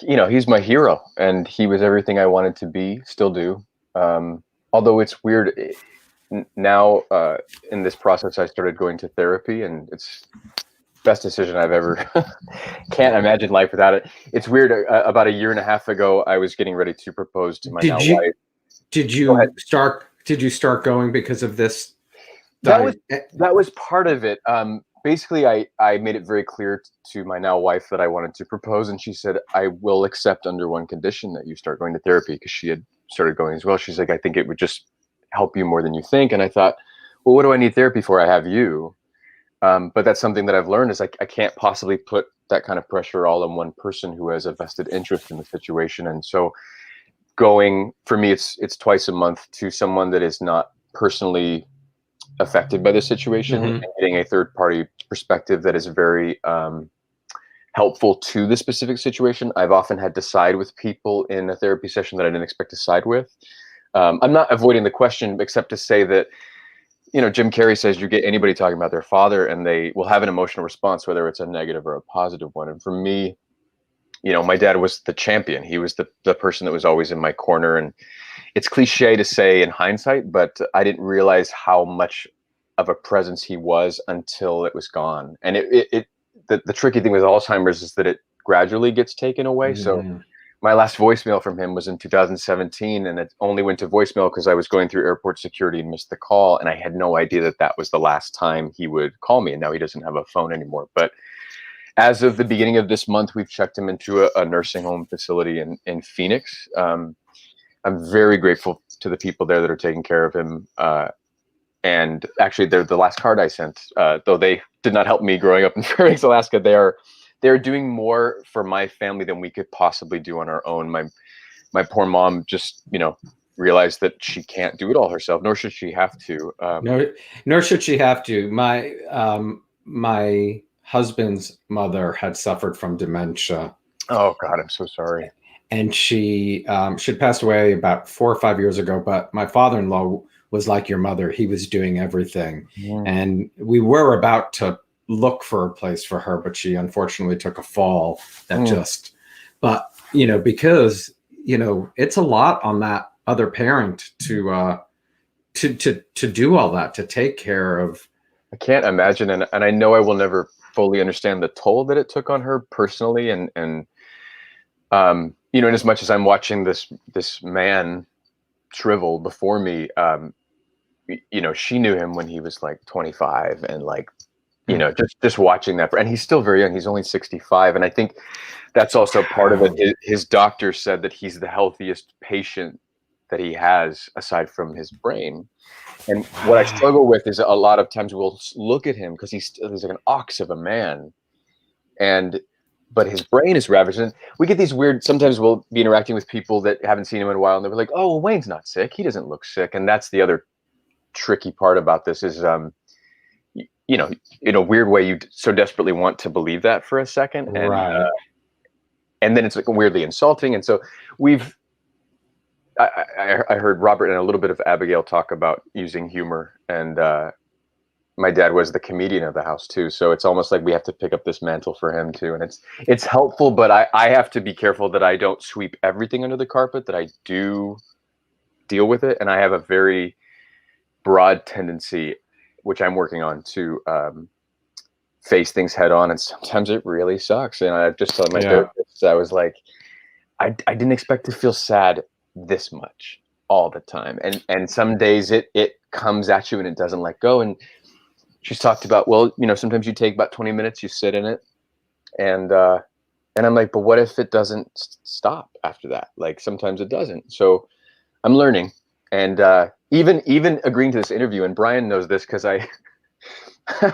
you know, he's my hero, and he was everything I wanted to be, still do. Although it's weird. Now, in this process, I started going to therapy, and it's the best decision I've ever. Can't imagine life without it. It's weird. About a year and a half ago, I was getting ready to propose to my wife.
Did you start did you start going because of this?
That was part of it. Basically, I made it very clear to my now wife that I wanted to propose, and she said, I will accept under one condition, that you start going to therapy, because she had started going as well. She's like, I think it would just help you more than you think. And I thought, well, what do I need therapy for? I have you. But that's something that I've learned is like, I can't possibly put that kind of pressure all on one person who has a vested interest in the situation. And so going, for me, it's twice a month to someone that is not personally affected by the situation, and getting a third party perspective that is very helpful to the specific situation. I've often had to side with people in a therapy session that I didn't expect to side with. I'm not avoiding the question, except to say that, you know, Jim Carrey says you get anybody talking about their father and they will have an emotional response, whether it's a negative or a positive one. And for me, you know, my dad was the champion. He was the person that was always in my corner. And it's cliche to say in hindsight, but I didn't realize how much of a presence he was until it was gone. And the tricky thing with Alzheimer's is that it gradually gets taken away. So my last voicemail from him was in 2017, and it only went to voicemail because I was going through airport security and missed the call. And I had no idea that that was the last time he would call me. And now he doesn't have a phone anymore. But as of the beginning of this month, we've checked him into a nursing home facility in Phoenix. I'm very grateful to the people there that are taking care of him. And actually, they're the last card I sent, though they did not help me growing up in Fairbanks, Alaska. They're doing more for my family than we could possibly do on our own. My poor mom just, you know, realized that she can't do it all herself, nor should she have to.
Nor should she have to. My husband's mother had suffered from dementia.
Oh God, I'm so sorry.
And she passed away about 4 or 5 years ago. But my father-in-law was like your mother. He was doing everything. And we were about to look for a place for her, but she unfortunately took a fall that but, you know, because, you know, it's a lot on that other parent to do all that, to take care of.
I can't imagine. And I know I will never fully understand the toll that it took on her personally. And you know, in as much as I'm watching this man shrivel before me, you know, she knew him when he was like 25, and like, you know, just watching that, and he's still very young. He's only 65. And I think that's also part of it. His doctor said that he's the healthiest patient that he has aside from his brain. And what I struggle with is a lot of times we'll look at him because he's like an ox of a man, but his brain is ravaged. And we get these weird, sometimes we'll be interacting with people that haven't seen him in a while, and they're like, oh, well, Wayne's not sick. He doesn't look sick. And that's the other tricky part about this is, you know, in a weird way, you so desperately want to believe that for a second. And, and then it's like weirdly insulting. And so I heard Robert and a little bit of Abigail talk about using humor, and my dad was the comedian of the house too. So it's almost like we have to pick up this mantle for him too. And it's helpful, but I have to be careful that I don't sweep everything under the carpet, that I do deal with it. And I have a very broad tendency, which I'm working on, to face things head on. And sometimes it really sucks. And I just told my therapist, I was like, I didn't expect to feel sad this much all the time. And some days it comes at you and it doesn't let go. And she's talked about, well, you know, sometimes you take about 20 minutes, you sit in it. And I'm like, but what if it doesn't stop after that? Like sometimes it doesn't. So I'm learning. And even agreeing to this interview, and Bryan knows this because I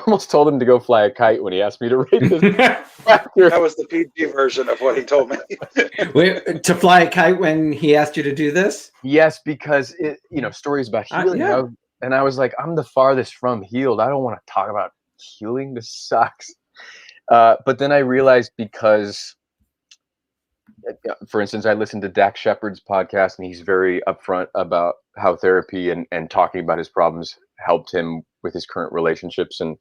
almost told him to go fly a kite when he asked me to write this.
That was the PG version of what he told me.
Wait, to fly a kite when he asked you to do this?
Yes, because you know, stories about healing. And I was like, I'm the farthest from healed. I don't want to talk about healing. This sucks. But then I realized, because, for instance, I listened to Dax Shepard's podcast, and he's very upfront about how therapy and talking about his problems helped him with his current relationships. And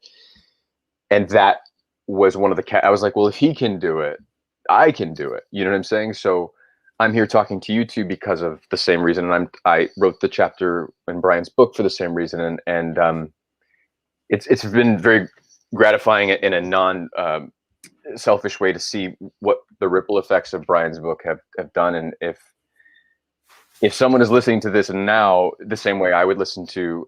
that was one of the, I was like, well, if he can do it, I can do it. You know what I'm saying? So I'm here talking to you two because of the same reason. And I wrote the chapter in Bryan's book for the same reason. And it's been very gratifying in a non selfish way to see what the ripple effects of Bryan's book have done. And if someone is listening to this now, the same way I would listen to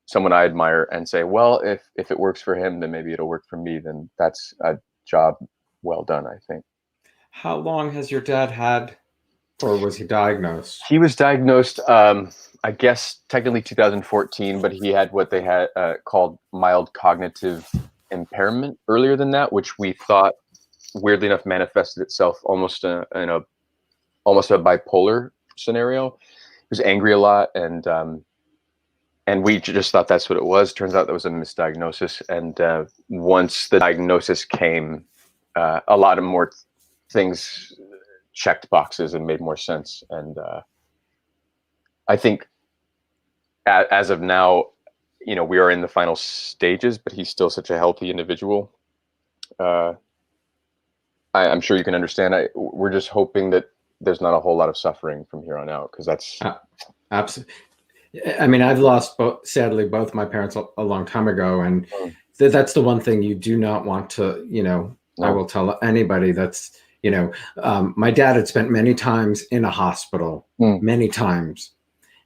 someone I admire and say, well, if it works for him, then maybe it'll work for me. Then that's a job well done, I think.
How long has your dad had, or was he diagnosed?
He was diagnosed, I guess, technically 2014, but he had what they had called mild cognitive impairment earlier than that, which we thought, weirdly enough, manifested itself almost in a bipolar scenario. He was angry a lot, and we just thought that's what it was. Turns out that was a misdiagnosis, and once the diagnosis came, a lot of more things checked boxes and made more sense. And I think as of now, we are in the final stages, but he's still such a healthy individual. I'm sure you can understand. We're just hoping that there's not a whole lot of suffering from here on out, because that's
absolutely. I mean, I've lost sadly both my parents a long time ago, and that's the one thing you do not want to.
No.
I will tell anybody that's. My dad had spent many times in a hospital, many times.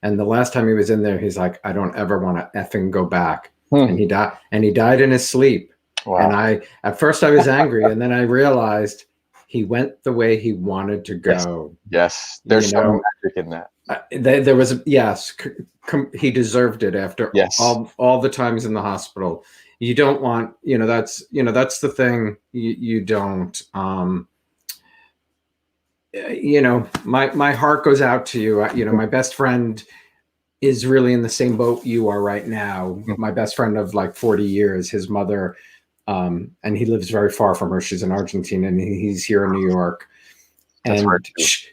And the last time he was in there, he's like, I don't ever want to effing go back. And he died in his sleep.
Wow.
And at first I was angry. And then I realized he went the way he wanted to go.
Yes. There's some magic in that.
There was, yes, he deserved it after all the times in the hospital. You don't want, that's the thing you don't, my heart goes out to you. My best friend is really in the same boat you are right now. My best friend of like 40 years, his mother, and he lives very far from her. She's in Argentina, and he's here in New York. And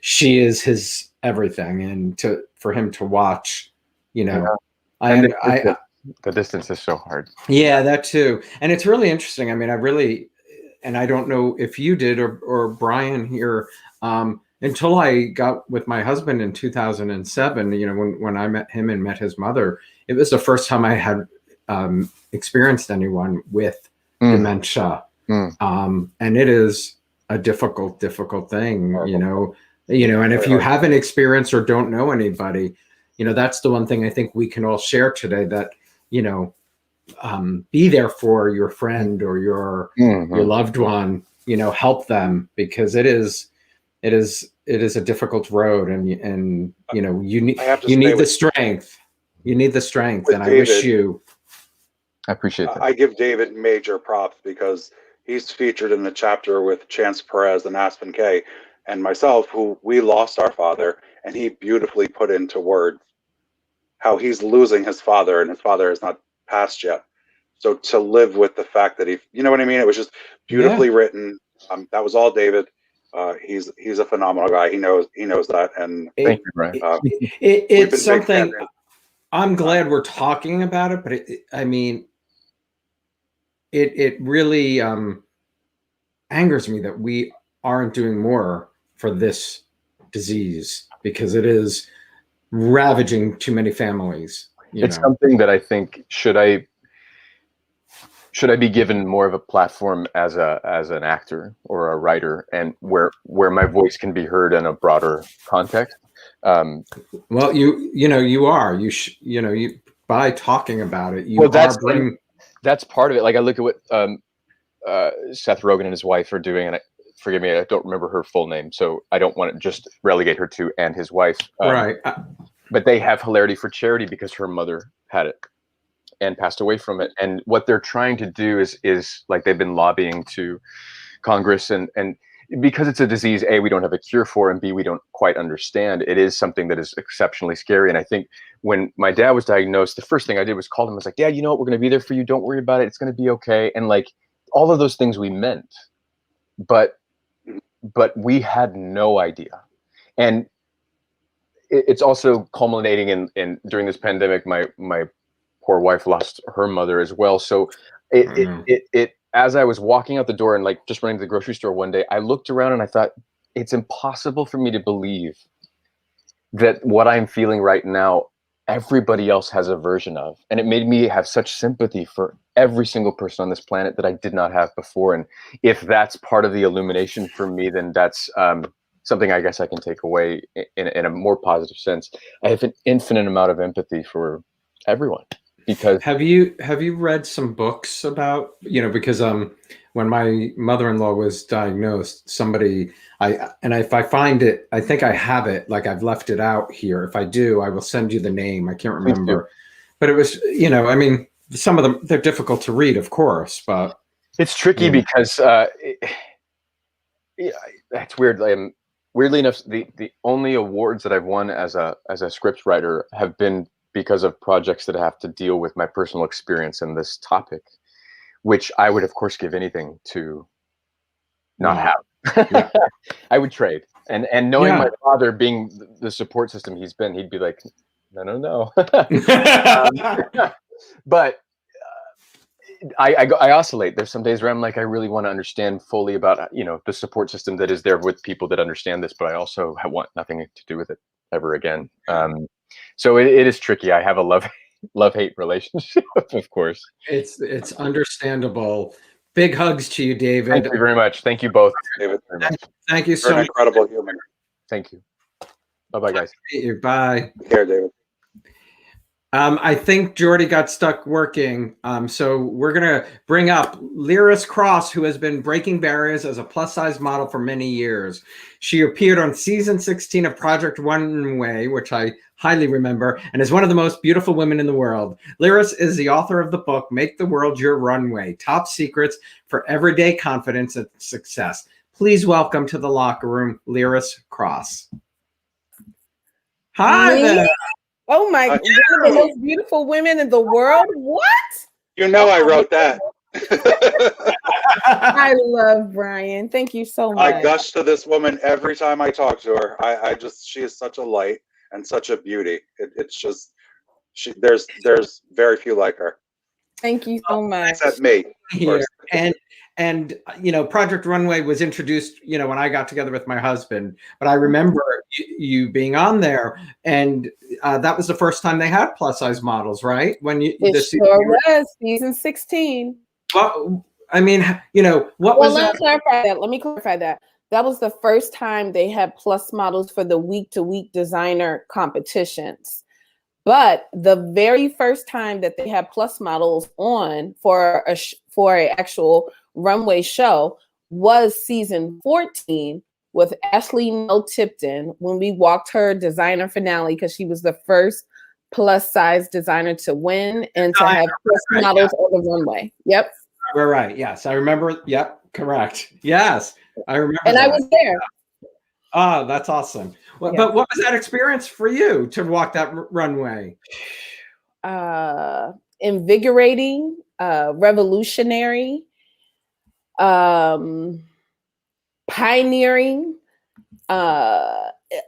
she is his everything. And for him to watch,
the distance is so hard.
Yeah, that too. And it's really interesting. I mean, and I don't know if you did or Bryan here, until I got with my husband in 2007, when I met him and met his mother, it was the first time I had experienced anyone with dementia. And it is a difficult thing, and if you haven't experienced or don't know anybody, that's the one thing I think we can all share today, that, be there for your friend or your loved one, help them, because it is a difficult road, and you need the strength. You need the strength, and David, I wish you.
I appreciate that.
I give David major props, because he's featured in the chapter with Chance Perez and Aspen K and myself, who we lost our father, and he beautifully put into words how he's losing his father, and his father has not passed yet. So to live with the fact that you know what I mean? It was just beautifully written. That was all David. He's a phenomenal guy. He knows that. And
thank you, Bryan.
It's something. I'm glad we're talking about it, but it really angers me that we aren't doing more for this disease, because it is ravaging too many families.
It's something that I think should I be given more of a platform as an actor or a writer, and where my voice can be heard in a broader context.
Well, you are by talking about it.
That's part of it. Like, I look at what Seth Rogen and his wife are doing, and forgive me, I don't remember her full name, so I don't want to just relegate her to and his wife.
Right.
But they have Hilarity for Charity because her mother had it and passed away from it. And what they're trying to do is like, they've been lobbying to Congress, and because it's a disease, A, we don't have a cure for, and B, we don't quite understand. It is something that is exceptionally scary. And I think when my dad was diagnosed, the first thing I did was call him. I was like, Dad, you know what? We're going to be there for you. Don't worry about it. It's going to be okay. And like, all of those things we meant, but we had no idea. And it's also culminating in during this pandemic, my poor wife lost her mother as well. So it as I was walking out the door and like just running to the grocery store one day, I looked around and I thought, it's impossible for me to believe that what I'm feeling right now, everybody else has a version of. And it made me have such sympathy for every single person on this planet that I did not have before. And if that's part of the illumination for me, then that's something I guess I can take away in a more positive sense. I have an infinite amount of empathy for everyone because
have you read some books about, because when my mother-in-law was diagnosed, if I find it, I think I have it, like I've left it out here. If I do, I will send you the name. I can't remember, but it was, I mean, some of them, they're difficult to read, of course, but
it's tricky because that's weird. Weirdly enough, the only awards that I've won as a script writer have been because of projects that have to deal with my personal experience in this topic, which I would of course give anything to not have. Yeah. I would trade. And knowing my father being the support system he'd be like, no. But I oscillate. There's some days where I'm like, I really want to understand fully about, the support system that is there with people that understand this, but I also want nothing to do with it ever again. So it is tricky. I have a love-hate relationship, of course.
It's understandable. Big hugs to you, David.
Thank you very much. Thank you both,
David.
very much.
Thank you so
You're an
much.
incredible human.
Thank you. Bye-bye, guys.
Bye.
Take care, David.
I think Jordi got stuck working. So we're going to bring up Liris Crosse, who has been breaking barriers as a plus-size model for many years. She appeared on season 16 of Project Runway, which I highly remember, and is one of the most beautiful women in the world. Liris is the author of the book, Make the World Your Runway, Top Secrets for Everyday Confidence and Success. Please welcome to the locker room, Liris Crosse. Hi there.
Oh my, one of the most beautiful women in the world. What?
I wrote that.
I love Bryan. Thank you so much.
I gush to this woman every time I talk to her. She is such a light and such a beauty. It's just, there's very few like her.
Thank you so much.
Except me.
Here. And Project Runway was introduced, when I got together with my husband. But I remember you being on there, and that was the first time they had plus size models, right?
It sure was season 16.
Well, I mean, what was
Let me clarify that. That was the first time they had plus models for the week-to-week designer competitions. But the very first time that they had plus models on for an actual runway show was season 14 with Ashley Nell Tipton, when we walked her designer finale, because she was the first plus size designer to win and to have plus models on the runway. Yep.
Right. Yes, I remember. Yep. Correct. Yes, I remember.
And I was there.
Oh, that's awesome. Well, but what was that experience for you to walk that runway?
Invigorating, revolutionary, pioneering,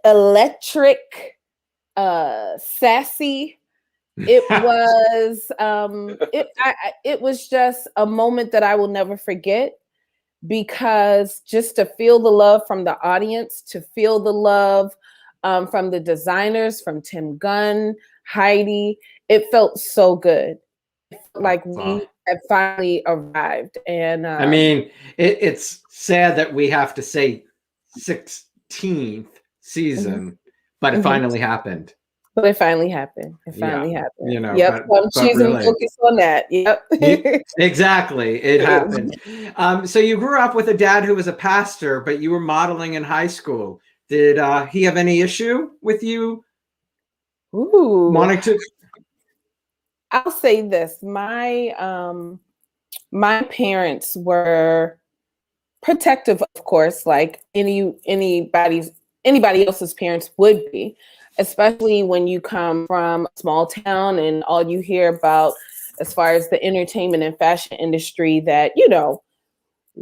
electric, sassy. It was it was just a moment that I will never forget, because just to feel the love from the audience, to feel the love from the designers, from Tim Gunn, Heidi, it felt so good. It felt like we had finally arrived. And
I mean, it's sad that we have to say 16th season, but it finally happened.
But it finally happened. It finally happened. Yep.
But
I'm choosing to focus on that. Yep.
Exactly. It happened. So you grew up with a dad who was a pastor, but you were modeling in high school. Did he have any issue with you wanting to?
I'll say this. My parents were protective, of course, like anybody else's parents would be, especially when you come from a small town and all you hear about as far as the entertainment and fashion industry, that, you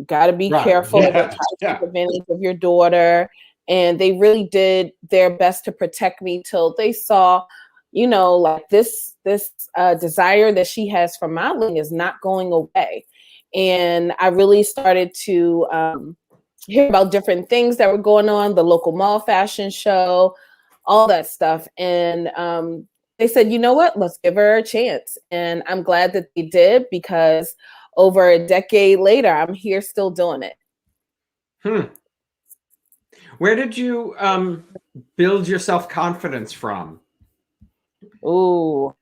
got to be careful of trying to take advantage of your daughter. And they really did their best to protect me till they saw, like this desire that she has for modeling is not going away. And I really started to hear about different things that were going on, the local mall fashion show, all that stuff. And they said, you know what, let's give her a chance. And I'm glad that they did, because over a decade later, I'm here still doing it.
Where did you build your self-confidence from?
Ooh,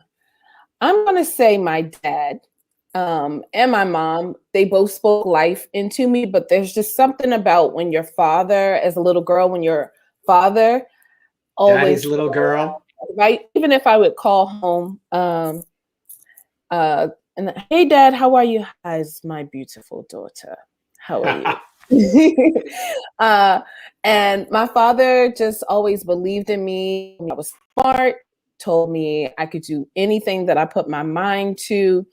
I'm gonna say my dad and my mom. They both spoke life into me, but there's just something about when your father, as a little girl, when your father always
Daddy's little girl.
right. Even if I would call home, and hey, Dad, how are you? How's my beautiful daughter? How are you? And my father just always believed in me. I was smart, told me I could do anything that I put my mind to.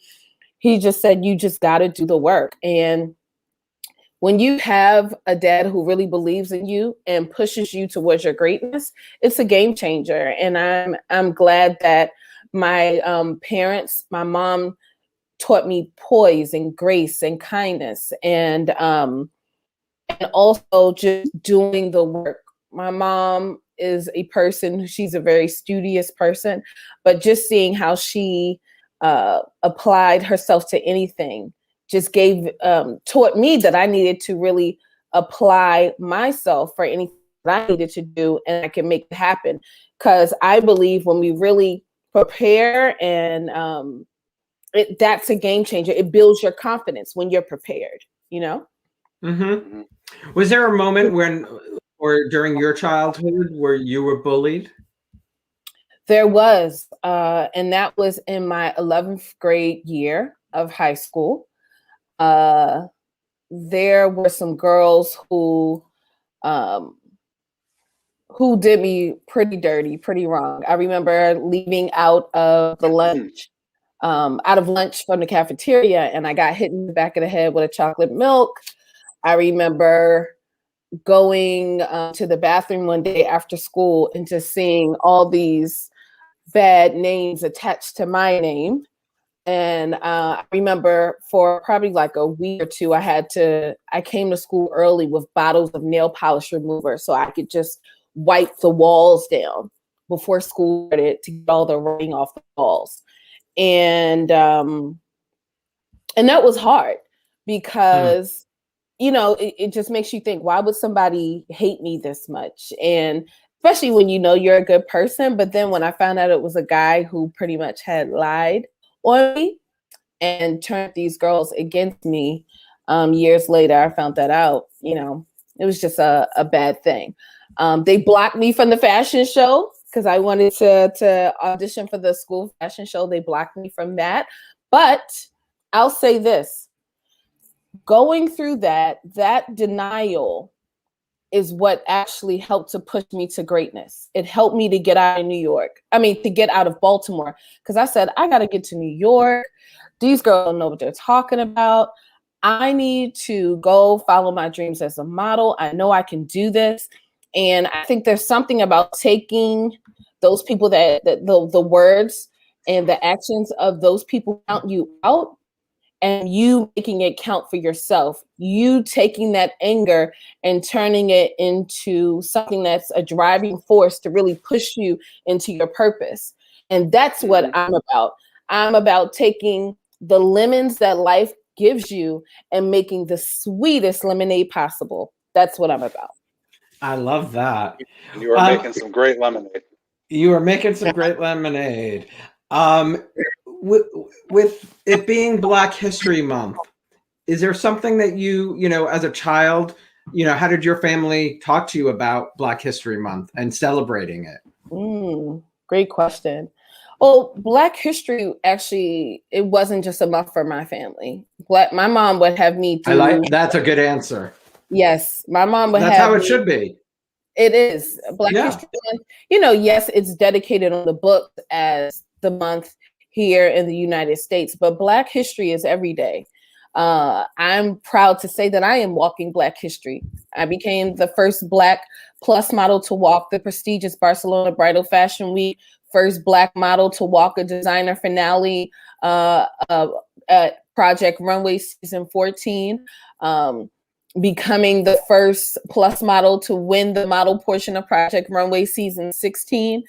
He just said, you just got to do the work. And when you have a dad who really believes in you and pushes you towards your greatness, it's a game changer. And I'm glad that my parents, my mom taught me poise and grace and kindness, and also just doing the work. My mom is a person, she's a very studious person, but just seeing how she applied herself to anything just taught me that I needed to really apply myself for anything that I needed to do, and I can make it happen. Because I believe when we really prepare, and that's a game changer. It builds your confidence when you're prepared, you know?
Mm-hmm. Was there a moment when, or during your childhood, where you were bullied?
There was, and that was in my 11th grade year of high school. There were some girls who did me pretty dirty, pretty wrong. I remember leaving out of lunch from the cafeteria, and I got hit in the back of the head with a chocolate milk. I remember going to the bathroom one day after school and just seeing all these bad names attached to my name. And I remember for probably like a week or two, I came to school early with bottles of nail polish remover so I could just wipe the walls down before school started to get all the writing off the walls. And that was hard because, you know, it just makes you think, why would somebody hate me this much? And especially when you know you're a good person. But then when I found out it was a guy who pretty much had lied on me and turned these girls against me, years later, I found that out. You know, it was just a bad thing. They blocked me from the fashion show because I wanted to audition for the school fashion show. They blocked me from that. But I'll say this, going through that denial is what actually helped to push me to greatness. It helped me to get out of to get out of Baltimore. Because I said, I got to get to New York. These girls don't know what they're talking about. I need to go follow my dreams as a model. I know I can do this. And I think there's something about taking those people that the words and the actions of those people count you out, and you making it count for yourself, you taking that anger and turning it into something that's a driving force to really push you into your purpose. And that's what I'm about. I'm about taking the lemons that life gives you and making the sweetest lemonade possible. That's what I'm about.
I love that.
You are making some great lemonade.
You are making some great lemonade. With it being Black History Month, is there something that you know, as a child, you know, how did your family talk to you about Black History Month and celebrating it?
Great question. Well, Black history, actually, it wasn't just a month for my family. My mom would have me do.
That's a good answer.
Yes, my mom would
That's how it should be.
It is Black History Month. You know, yes, it's dedicated on the book as the month here in the United States, but Black history is every day. I'm proud to say that I am walking Black history. I became the first Black plus model to walk the prestigious Barcelona Bridal Fashion Week, first Black model to walk a designer finale at Project Runway Season 14, becoming the first plus model to win the model portion of Project Runway Season 16.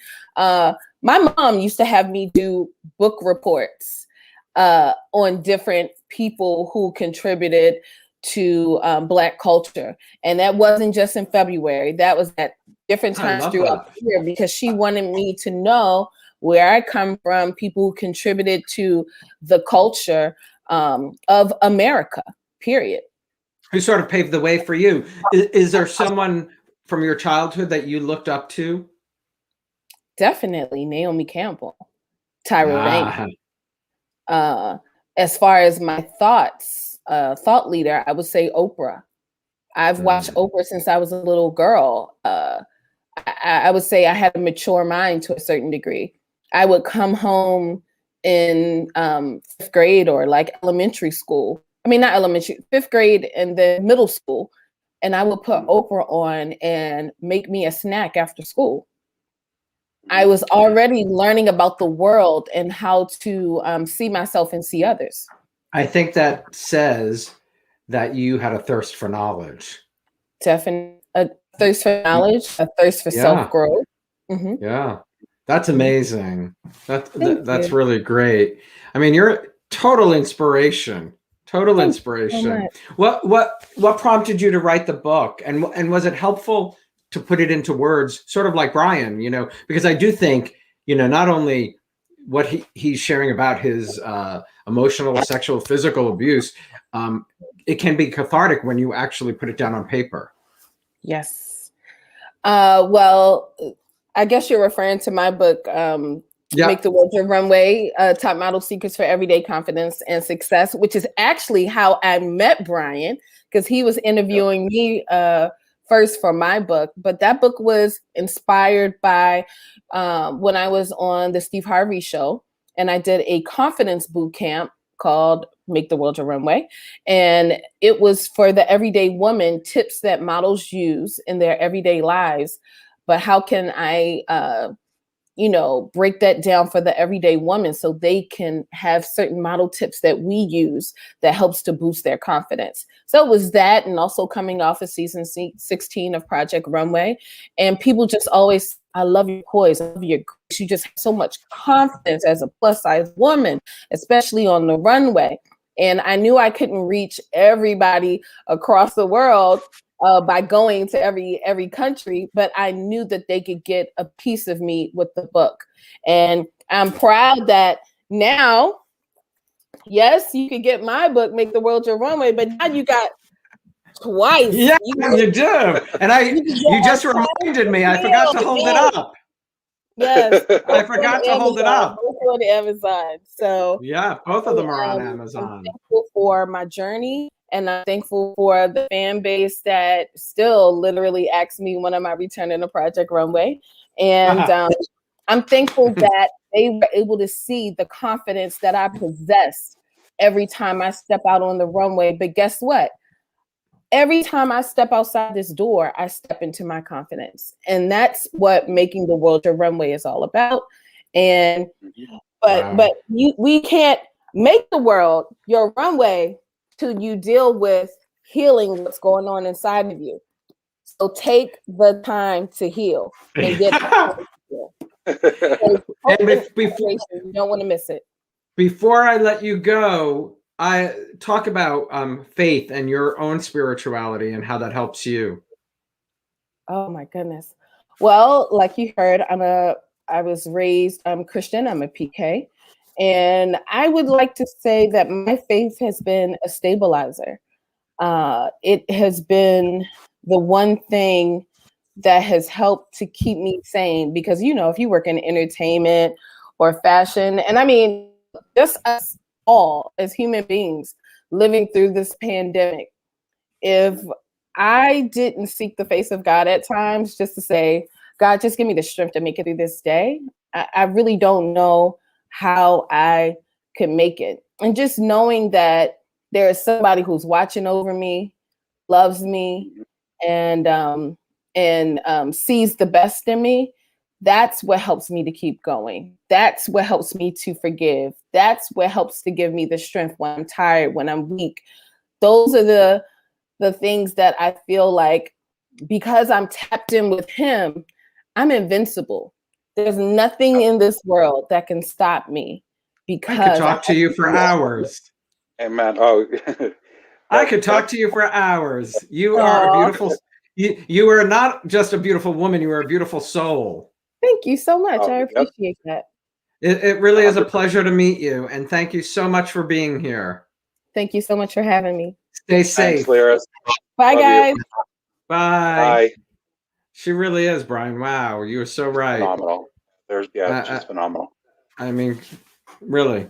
My mom used to have me do book reports on different people who contributed to Black culture. And that wasn't just in February. That was at different
I
times
love
throughout
that.
the year, because she wanted me to know where I come from, people who contributed to the culture of America, period.
Who sort of paved the way for you? Is there someone from your childhood that you looked up to?
Definitely Naomi Campbell, Tyra Banks.
Ah,
As far as my thought leader, I would say Oprah. I've watched Oprah since I was a little girl. I would say I had a mature mind to a certain degree. I would come home in 5th grade or like elementary school. I mean, not elementary, 5th grade and then middle school. And I would put Oprah on and make me a snack after school. I was already learning about the world and how to see myself and see others.
I think that says that you had a thirst for knowledge.
Definitely a thirst for knowledge, a thirst for self-growth. Mm-hmm.
Yeah, that's amazing. That's
you.
really great. I mean, you're total inspiration. Total
Thank
inspiration.
you so
What prompted you to write the book, and was it helpful to put it into words, sort of like Bryan? You know, because I do think, you know, not only what he's sharing about his emotional, sexual, physical abuse, it can be cathartic when you actually put it down on paper.
Yes. Well, I guess you're referring to my book, Make the World Your Runway, Top Model Secrets for Everyday Confidence and Success, which is actually how I met Bryan, because he was interviewing me first for my book. But that book was inspired by when I was on the Steve Harvey show, and I did a confidence boot camp called Make the World Your Runway. And it was for the everyday woman, tips that models use in their everyday lives. But how can I, break that down for the everyday woman so they can have certain model tips that we use that helps to boost their confidence. So it was that, and also coming off of season 16 of Project Runway. And people just always, I love your poise, I love your grace. You just have so much confidence as a plus size woman, especially on the runway. And I knew I couldn't reach everybody across the world by going to every country, but I knew that they could get a piece of me with the book. And I'm proud that now, yes, you could get my book, Make the World Your Runway, but now you got twice.
Yeah, you do. And you just reminded me, I forgot to hold it up.
Yes.
I forgot to hold it up.
Both on Amazon. So
yeah, both of them are on Amazon.
I'm thankful for my journey, and I'm thankful for the fan base that still literally asks me when am I returning to Project Runway. And I'm thankful that they were able to see the confidence that I possess every time I step out on the runway. But guess what? Every time I step outside this door, I step into my confidence. And that's what Making the World Your Runway is all about. And but we can't make the world your runway till you deal with healing what's going on inside of you. So take the time to heal and get the you don't want to miss it.
Before I let you go, I talk about faith and your own spirituality and how that helps you.
Oh my goodness. Well, like you heard, I was raised Christian. I'm a PK. And I would like to say that my faith has been a stabilizer. It has been the one thing that has helped to keep me sane, because, you know, if you work in entertainment or fashion, and I mean, just us all as human beings living through this pandemic, if I didn't seek the face of God at times just to say, God, just give me the strength to make it through this day, I really don't know how I could make it. And just knowing that there is somebody who's watching over me, loves me, and sees the best in me, that's what helps me to keep going. That's what helps me to forgive. That's what helps to give me the strength when I'm tired, when I'm weak. Those are the things that I feel like, because I'm tapped in with him, I'm invincible. There's nothing in this world that can stop me, because
I could talk to you for hours.
Amen. Oh,
I could talk to you for hours. You are a beautiful. You are not just a beautiful woman. You are a beautiful soul.
Thank you so much.
Oh,
I
yep.
appreciate that.
It really is a pleasure to meet you, and thank you so much for being here.
Thank you so much for having me.
Stay
Thanks,
safe.
Liris.
Bye,
Love you.
guys.
Bye.
Bye.
She really is, Bryan. Wow, you are so right.
Phenomenal. She's phenomenal.
I mean, really.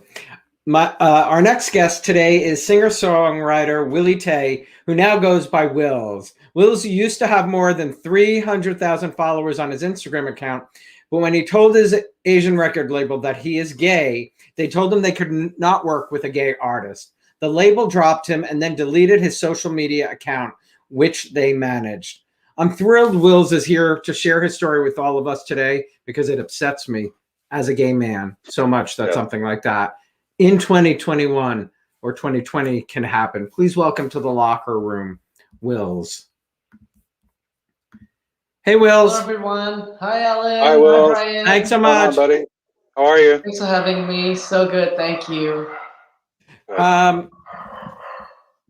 Our next guest today is singer-songwriter Willie Tay, who now goes by Wils. Wils used to have more than 300,000 followers on his Instagram account, but when he told his Asian record label that he is gay, they told him they could not work with a gay artist. The label dropped him and then deleted his social media account, which they managed. I'm thrilled Wils is here to share his story with all of us today because it upsets me as a gay man so much that something like that in 2021 or 2020 can happen. Please welcome to the Locher Room, Wils. Hey, Wils.
Hello, everyone. Hi, Alan.
Hi, Wils.
Bryan.
Thanks so
Come on,
much.
buddy. How are you?
Thanks for having me. So good. Thank you.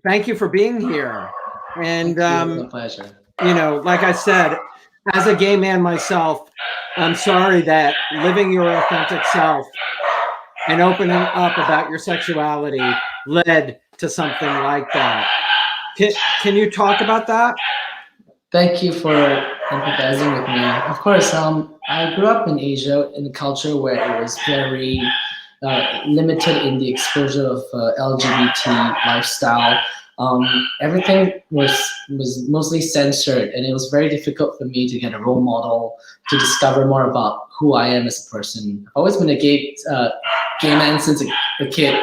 Thank you for being here. And,
It's a pleasure.
you know, like I said, as a gay man myself, I'm sorry that living your authentic self and opening up about your sexuality led to something like that. Can you talk about that?
Thank you for empathizing with me. Of course, I grew up in Asia in a culture where it was very limited in the exposure of LGBT lifestyle. Everything was mostly censored, and it was very difficult for me to get a role model to discover more about who I am as a person. I've always been a gay man since a kid,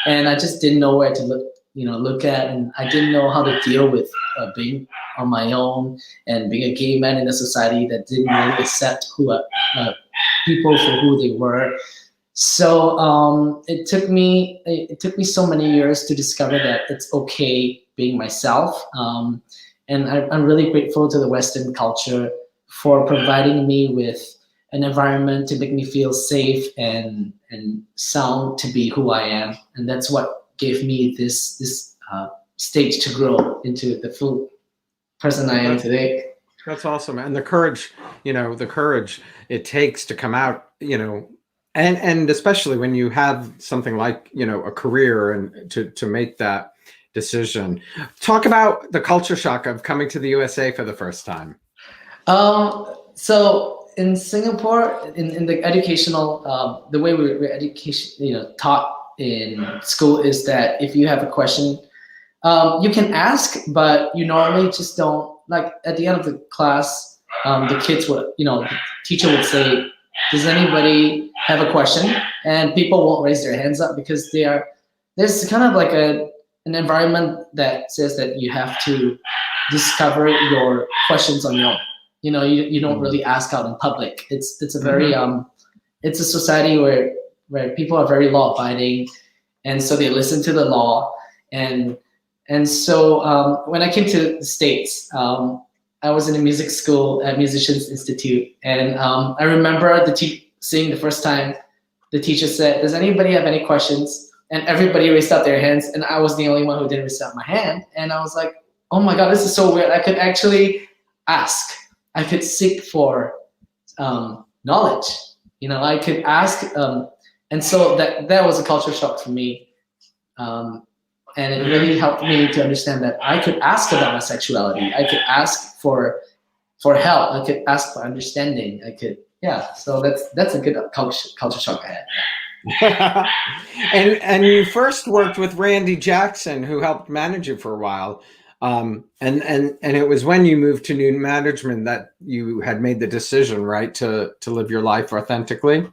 and I just didn't know where to look at, and I didn't know how to deal with being on my own and being a gay man in a society that didn't really accept people for who they were. So it took me so many years to discover that it's okay being myself, and I'm really grateful to the Western culture for providing me with an environment to make me feel safe and sound to be who I am, and that's what gave me this stage to grow into the full person I am today.
That's awesome, and the courage it takes to come out, and especially when you have something like a career and to make that decision. Talk about the culture shock of coming to the USA for the first time.
So in Singapore, in the educational, the way we're education, taught in school is that if you have a question, you can ask, but you normally just don't. Like at the end of the class, the kids would, the teacher would say, "Does anybody have a question?" And people won't raise their hands up because there's kind of like an environment that says that you have to discover your questions on your own. You don't really ask out in public. It's a very it's a society where people are very law abiding, and so they listen to the law. And so when I came to the States, I was in a music school at Musicians Institute, and I remember seeing the first time the teacher said, "Does anybody have any questions?" And everybody raised up their hands, and I was the only one who didn't raise up my hand. And I was like, "Oh my God, this is so weird! I could actually ask. I could seek for knowledge. I could ask." And so that was a culture shock for me. And it really helped me to understand that I could ask about my sexuality. I could ask for help. I could ask for understanding. So that's a good culture shock I had.
And you first worked with Randy Jackson, who helped manage you for a while. And it was when you moved to new management that you had made the decision, right, to live your life authentically?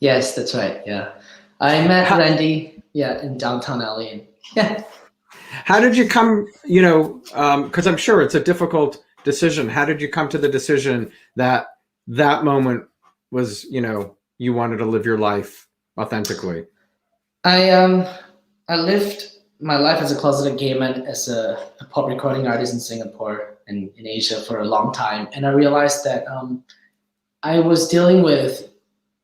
Yes, that's right. Yeah. I met Randy, in downtown LA. Yeah.
How did you come, because I'm sure it's a difficult decision. How did you come to the decision that moment was, you wanted to live your life authentically?
I lived my life as a closeted gay man, as a pop recording artist in Singapore and in Asia for a long time. And I realized that I was dealing with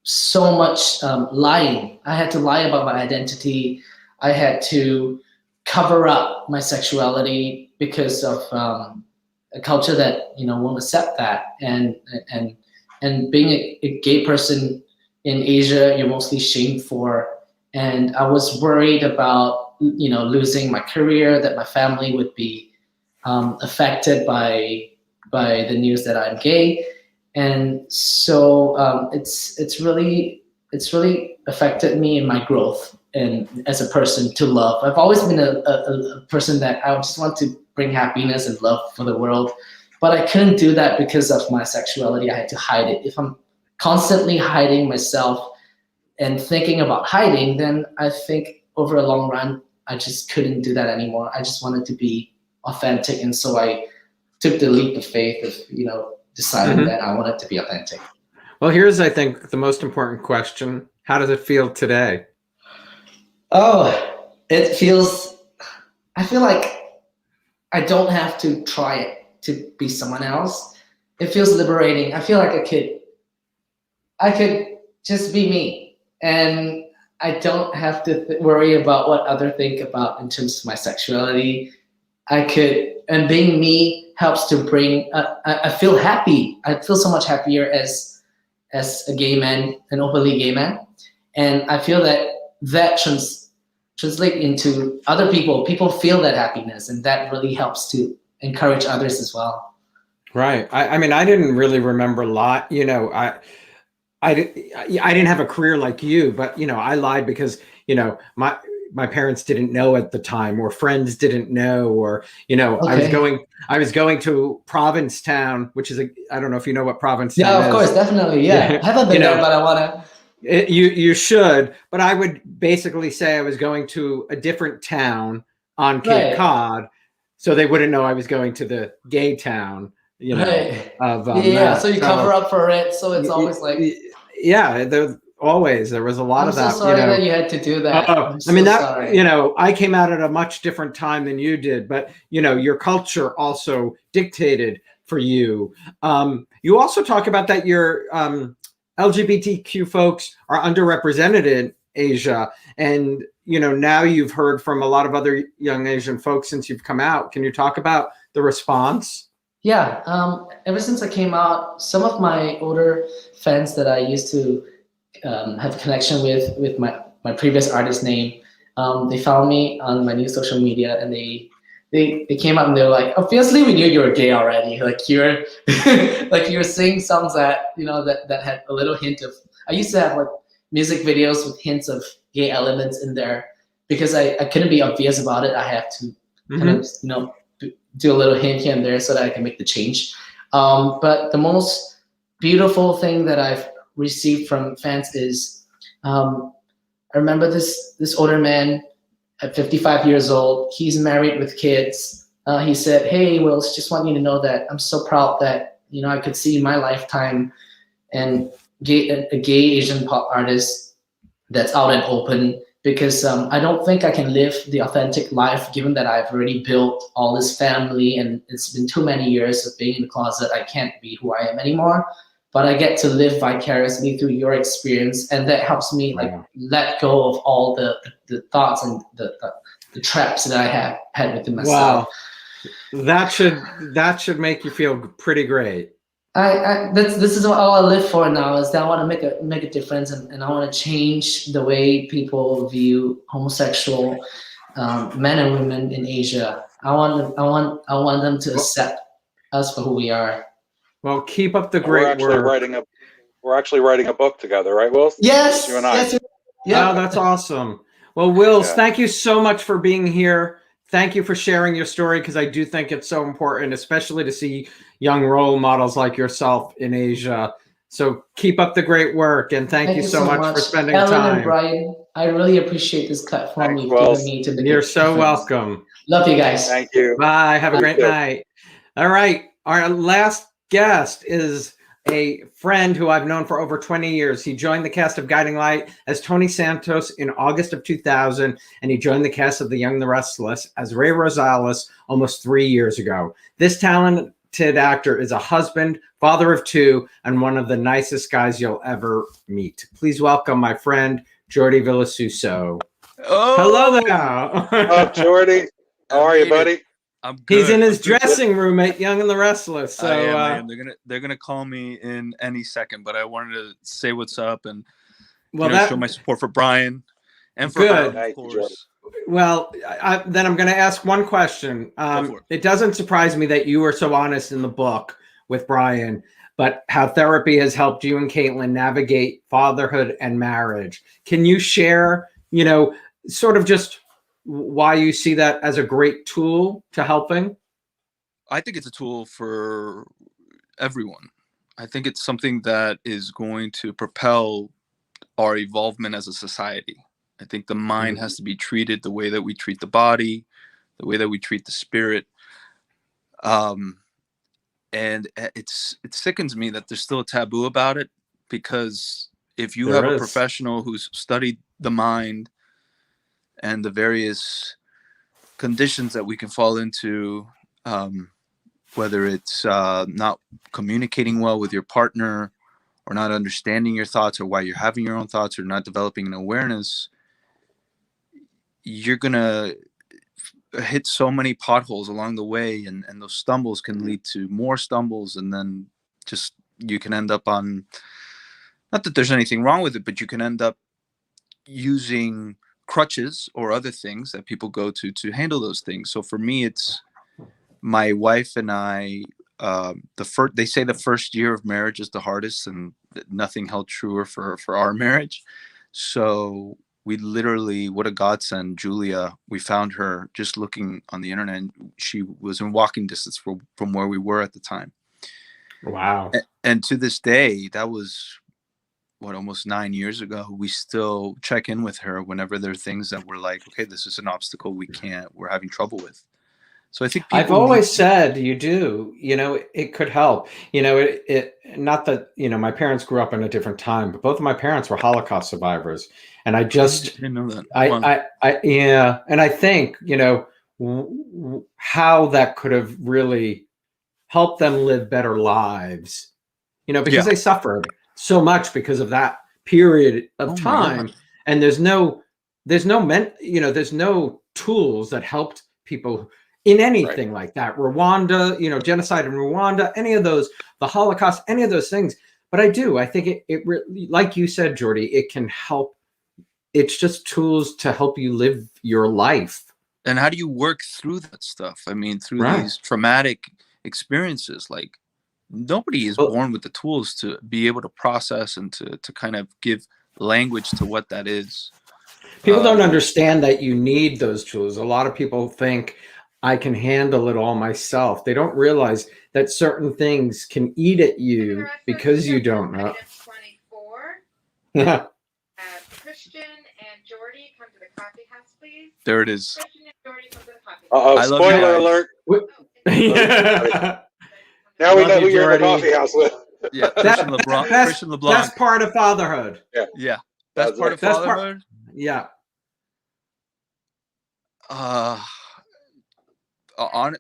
so much lying. I had to lie about my identity. I had to cover up my sexuality because of a culture that won't accept that, and being a gay person in Asia, you're mostly shamed for. And I was worried about losing my career, that my family would be affected by the news that I'm gay, and so it's really affected me in my growth and as a person to love. I've always been a person that I just want to bring happiness and love for the world, but I couldn't do that because of my sexuality. I had to hide it. If I'm constantly hiding myself and thinking about hiding, then I think over a long run, I just couldn't do that anymore. I just wanted to be authentic, and so I took the leap of faith of deciding that I wanted to be authentic.
Well, here's, I think, the most important question. How does it feel today?
Oh, I feel like I don't have to try it to be someone else. It feels liberating. I feel like I could just be me, and I don't have to worry about what others think about in terms of my sexuality. And being me helps to bring, I feel happy. I feel so much happier as a gay man, an openly gay man. And I feel that translate into other people. People feel that happiness, and that really helps to encourage others as well.
Right. I mean, I didn't really remember a lot. I didn't have a career like you, but I lied because my parents didn't know at the time, or friends didn't know, or
Okay.
I was going to Provincetown, which is I don't know if you know what Provincetown is.
Yeah, of course, definitely. Yeah, I haven't been there, but I wanna.
You should, but I would basically say I was going to a different town on Cape
Right.
Cod, so they wouldn't know I was going to the gay town.
Right.
Of
Yeah. So you cover up for it, so it's always like.
Yeah, there was a lot
I'm
of
so
that.
sorry that you had to do that. I'm so sorry.
I came out at a much different time than you did, but your culture also dictated for you. You also talk about that your LGBTQ folks are underrepresented in Asia, and now you've heard from a lot of other young Asian folks since you've come out. Can you talk about the response?
Yeah, ever since I came out, some of my older fans that I used to have a connection with my previous artist name, they found me on my new social media, and they came up and they were like, obviously we knew you were gay already. Like you're like you're singing songs that that had a little hint of. I used to have like music videos with hints of gay elements in there because I couldn't be obvious about it. I have to kind of do a little hint here and there so that I can make the change. But the most beautiful thing that I've received from fans is I remember this older man at 55 years old. He's married with kids. He said, "Hey, Wils, just want you to know that I'm so proud that I could see in my lifetime and a gay Asian pop artist that's out and open." Because I don't think I can live the authentic life given that I've already built all this family and it's been too many years of being in the closet. I can't be who I am anymore, but I get to live vicariously through your experience, and that helps me let go of all the thoughts and the traps that I have had within myself.
Wow, that should make you feel pretty great.
This is all I live for now, is that I want to make a difference, and I want to change the way people view homosexual men and women in Asia. I want them to accept us for who we are.
Well, keep up the great work.
We're actually writing a book together, right, Wils?
Yes.
You and I.
Yes. Yeah.
Oh, that's awesome. Well, Wils, thank you so much for being here. Thank you for sharing your story, because I do think it's so important, especially to see young role models like yourself in Asia. So keep up the great work, and thank you so much for spending
Ellen
time.
and Bryan, I really appreciate this platform you've given me to.
You're so welcome.
Love you guys.
Thank you.
Bye. Have a great night. All right. Our last guest is a friend who I've known for over 20 years. He joined the cast of Guiding Light as Tony Santos in August of 2000, and he joined the cast of The Young, the Restless as Ray Rosales almost 3 years ago. This talented actor is a husband, father of two, and one of the nicest guys you'll ever meet. Please welcome my friend, Jordi Vilasuso.
Oh,
Hello
What's up,
there.
Jordi? How are you, buddy?
I'm good.
He's in his
I'm good.
dressing room at Young and the Restless. So
I am. They're gonna call me in any second, but I wanted to say what's up and show my support for Bryan and for her,
Good.
of course.
Well, then I'm going to ask one question. It doesn't surprise me that you were so honest in the book with Bryan, but how therapy has helped you and Caitlin navigate fatherhood and marriage. Can you share, sort of just why you see that as a great tool to helping?
I think it's a tool for everyone. I think it's something that is going to propel our evolvement as a society. I think the mind has to be treated the way that we treat the body, the way that we treat the spirit. And it sickens me that there's still a taboo about it, because if you have a professional who's studied the mind and the various conditions that we can fall into, whether it's not communicating well with your partner, or not understanding your thoughts, or why you're having your own thoughts, or not developing an awareness, you're going to hit so many potholes along the way. And those stumbles can lead to more stumbles. And then just, you can end up on, not that there's anything wrong with it, but you can end up using crutches or other things that people go to handle those things. So for me, it's my wife and I, they say the first year of marriage is the hardest, and nothing held truer for our marriage. So we literally, what a godsend, Julia, we found her just looking on the internet, and she was in walking distance from where we were at the time.
Wow.
And to this day, that was almost 9 years ago, we still check in with her whenever there are things that we're like, okay, this is an obstacle we're having trouble with. So I think
I've always said you do, it could help, it not that, my parents grew up in a different time, but both of my parents were Holocaust survivors. And I didn't
know that.
Yeah. And I think, how that could have really helped them live better lives, because they suffered so much because of that period of time. And there's no tools that helped people in anything like that. Rwanda, genocide in Rwanda, any of those, the Holocaust, any of those things. But I think it really, like you said, Jordi, it can help. It's just tools to help you live your life.
And how do you work through that stuff? I mean, through these traumatic experiences, like nobody is born with the tools to be able to process and to kind of give language to what that is.
People don't understand that you need those tools. A lot of people think, I can handle it all myself. They don't realize that certain things can eat at you because you don't know.
24.
Yeah.
Christian and Jordi, come to the coffee house, please.
There it is.
Christian and Jordi, come to the coffee house.
Spoiler alert. Now we know who you're in the coffee house with.
Yeah, Christian LeBlanc.
That's part of fatherhood.
Yeah. That's part of fatherhood.
Yeah.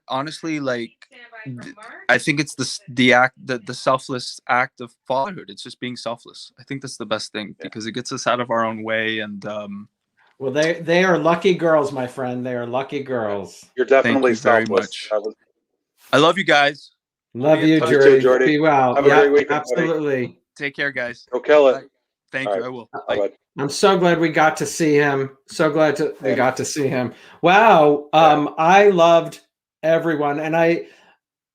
Honestly, like, I think it's the selfless act of fatherhood. It's just being selfless. I think that's the best thing, because it gets us out of our own way. And
well, they are lucky girls, my friend. They are lucky girls.
You're definitely
very much. I love you guys.
Love you, Jordi. Be well.
Have a great weekend,
absolutely.
Buddy.
Take care, guys.
Go kill it.
Thank you. I will.
Bye.
I'm so glad we got to see him. We got to see him. Wow. I loved everyone, and I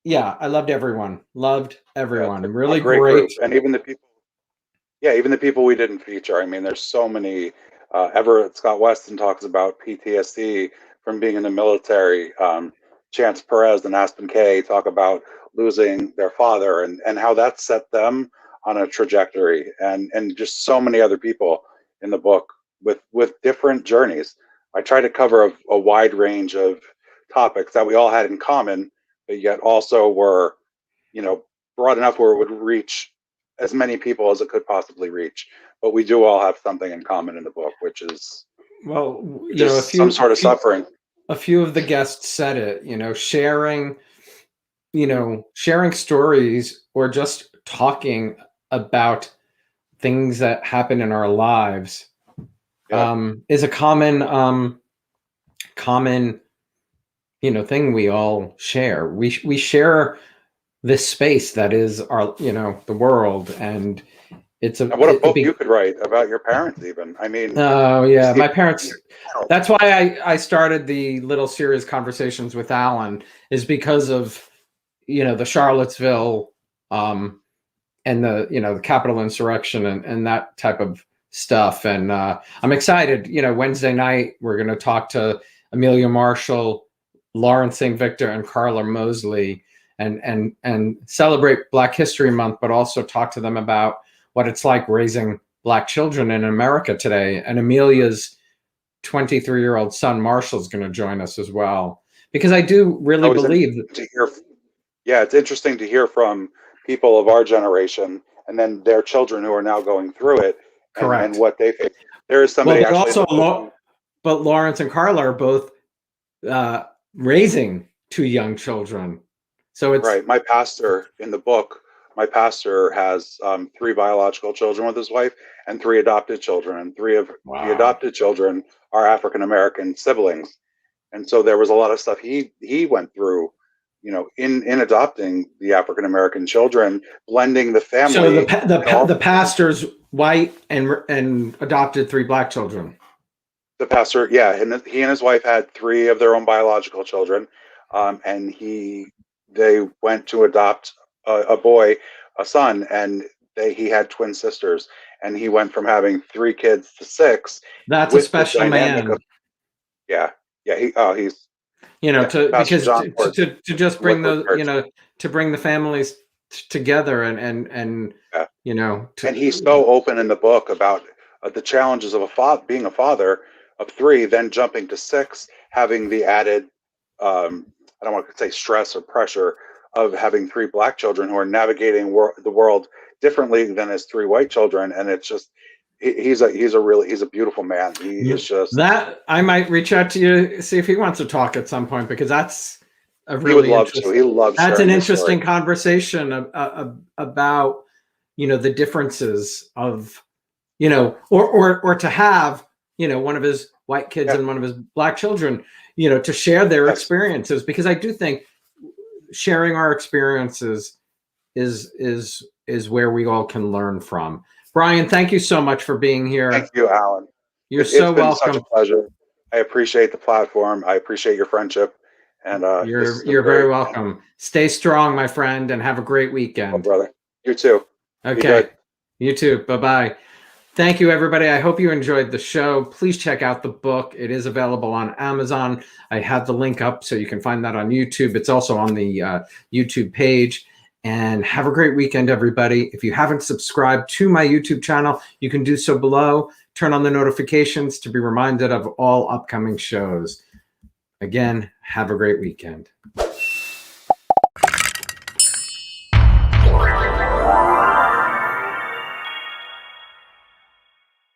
loved everyone. Loved everyone. Really great
group. And even the people we didn't feature. I mean, there's so many. Everett Scott Weston talks about PTSD from being in the military. Chance Perez and Aspen K talk about losing their father and how that set them on a trajectory, and just so many other people in the book with different journeys. I try to cover a wide range of topics that we all had in common, but yet also were, broad enough where it would reach as many people as it could possibly reach. But we do all have something in common in the book, which is some sort of suffering.
A few of the guests said it, sharing stories or just talking about things that happen in our lives is a common thing we all share. We share this space that is our the world, and it's a
what a book you could write about your parents even. I mean,
oh yeah, my parents. That's why I started the little series Conversations with Alan, is because of the Charlottesville and the the Capitol insurrection and that type of stuff. And I'm excited. Wednesday night we're going to talk to Amelia Marshall, Lawrence St. Victor, and Carla Mosley, and celebrate Black History Month, but also talk to them about what it's like raising Black children in America today. And Amelia's 23-year-old son Marshall is going to join us as well, because I do really believe that.
It's interesting to hear from people of our generation and then their children who are now going through it.
Correct.
And what they think. There is somebody
but Lawrence and Carla are both raising 2 young children. So it's
right. My pastor in the book, has 3 biological children with his wife and 3 adopted children, and 3 of the adopted children are African American siblings. And so there was a lot of stuff he went through, in adopting the African American children, blending the family.
So the pastor's white and adopted 3 Black children.
The pastor, and he and his wife had 3 of their own biological children, and they went to adopt a son, and he had twin sisters, and he went from having 3 kids to 6.
That's a special man.
He's
to just bring those, to bring the families together and
and he's so open in the book about the challenges of being a father of 3, then jumping to 6, having the added I don't want to say stress or pressure of having 3 Black children who are navigating the world differently than his 3 white children. And it's just, he's a beautiful man. He is just
that. I might reach out to you, see if he wants to talk at some point, because that's a really,
he would love to. He loves.
That's an interesting conversation about the differences of or to have one of his white kids and one of his Black children to share their experiences, because I do think sharing our experiences is where we all can learn from. Bryan, thank you so much for being here.
Thank you, Alan.
It's so
been
welcome.
Such a pleasure. I appreciate the platform. I appreciate your friendship. And
you're very welcome. Stay strong, my friend, and have a great weekend.
Oh, brother. You too.
Okay. You too. Bye-bye. Thank you, everybody. I hope you enjoyed the show. Please check out the book. It is available on Amazon. I have the link up so you can find that on YouTube. It's also on the YouTube page. And have a great weekend, everybody. If you haven't subscribed to my YouTube channel, you can do so below. Turn on the notifications to be reminded of all upcoming shows. Again, have a great weekend.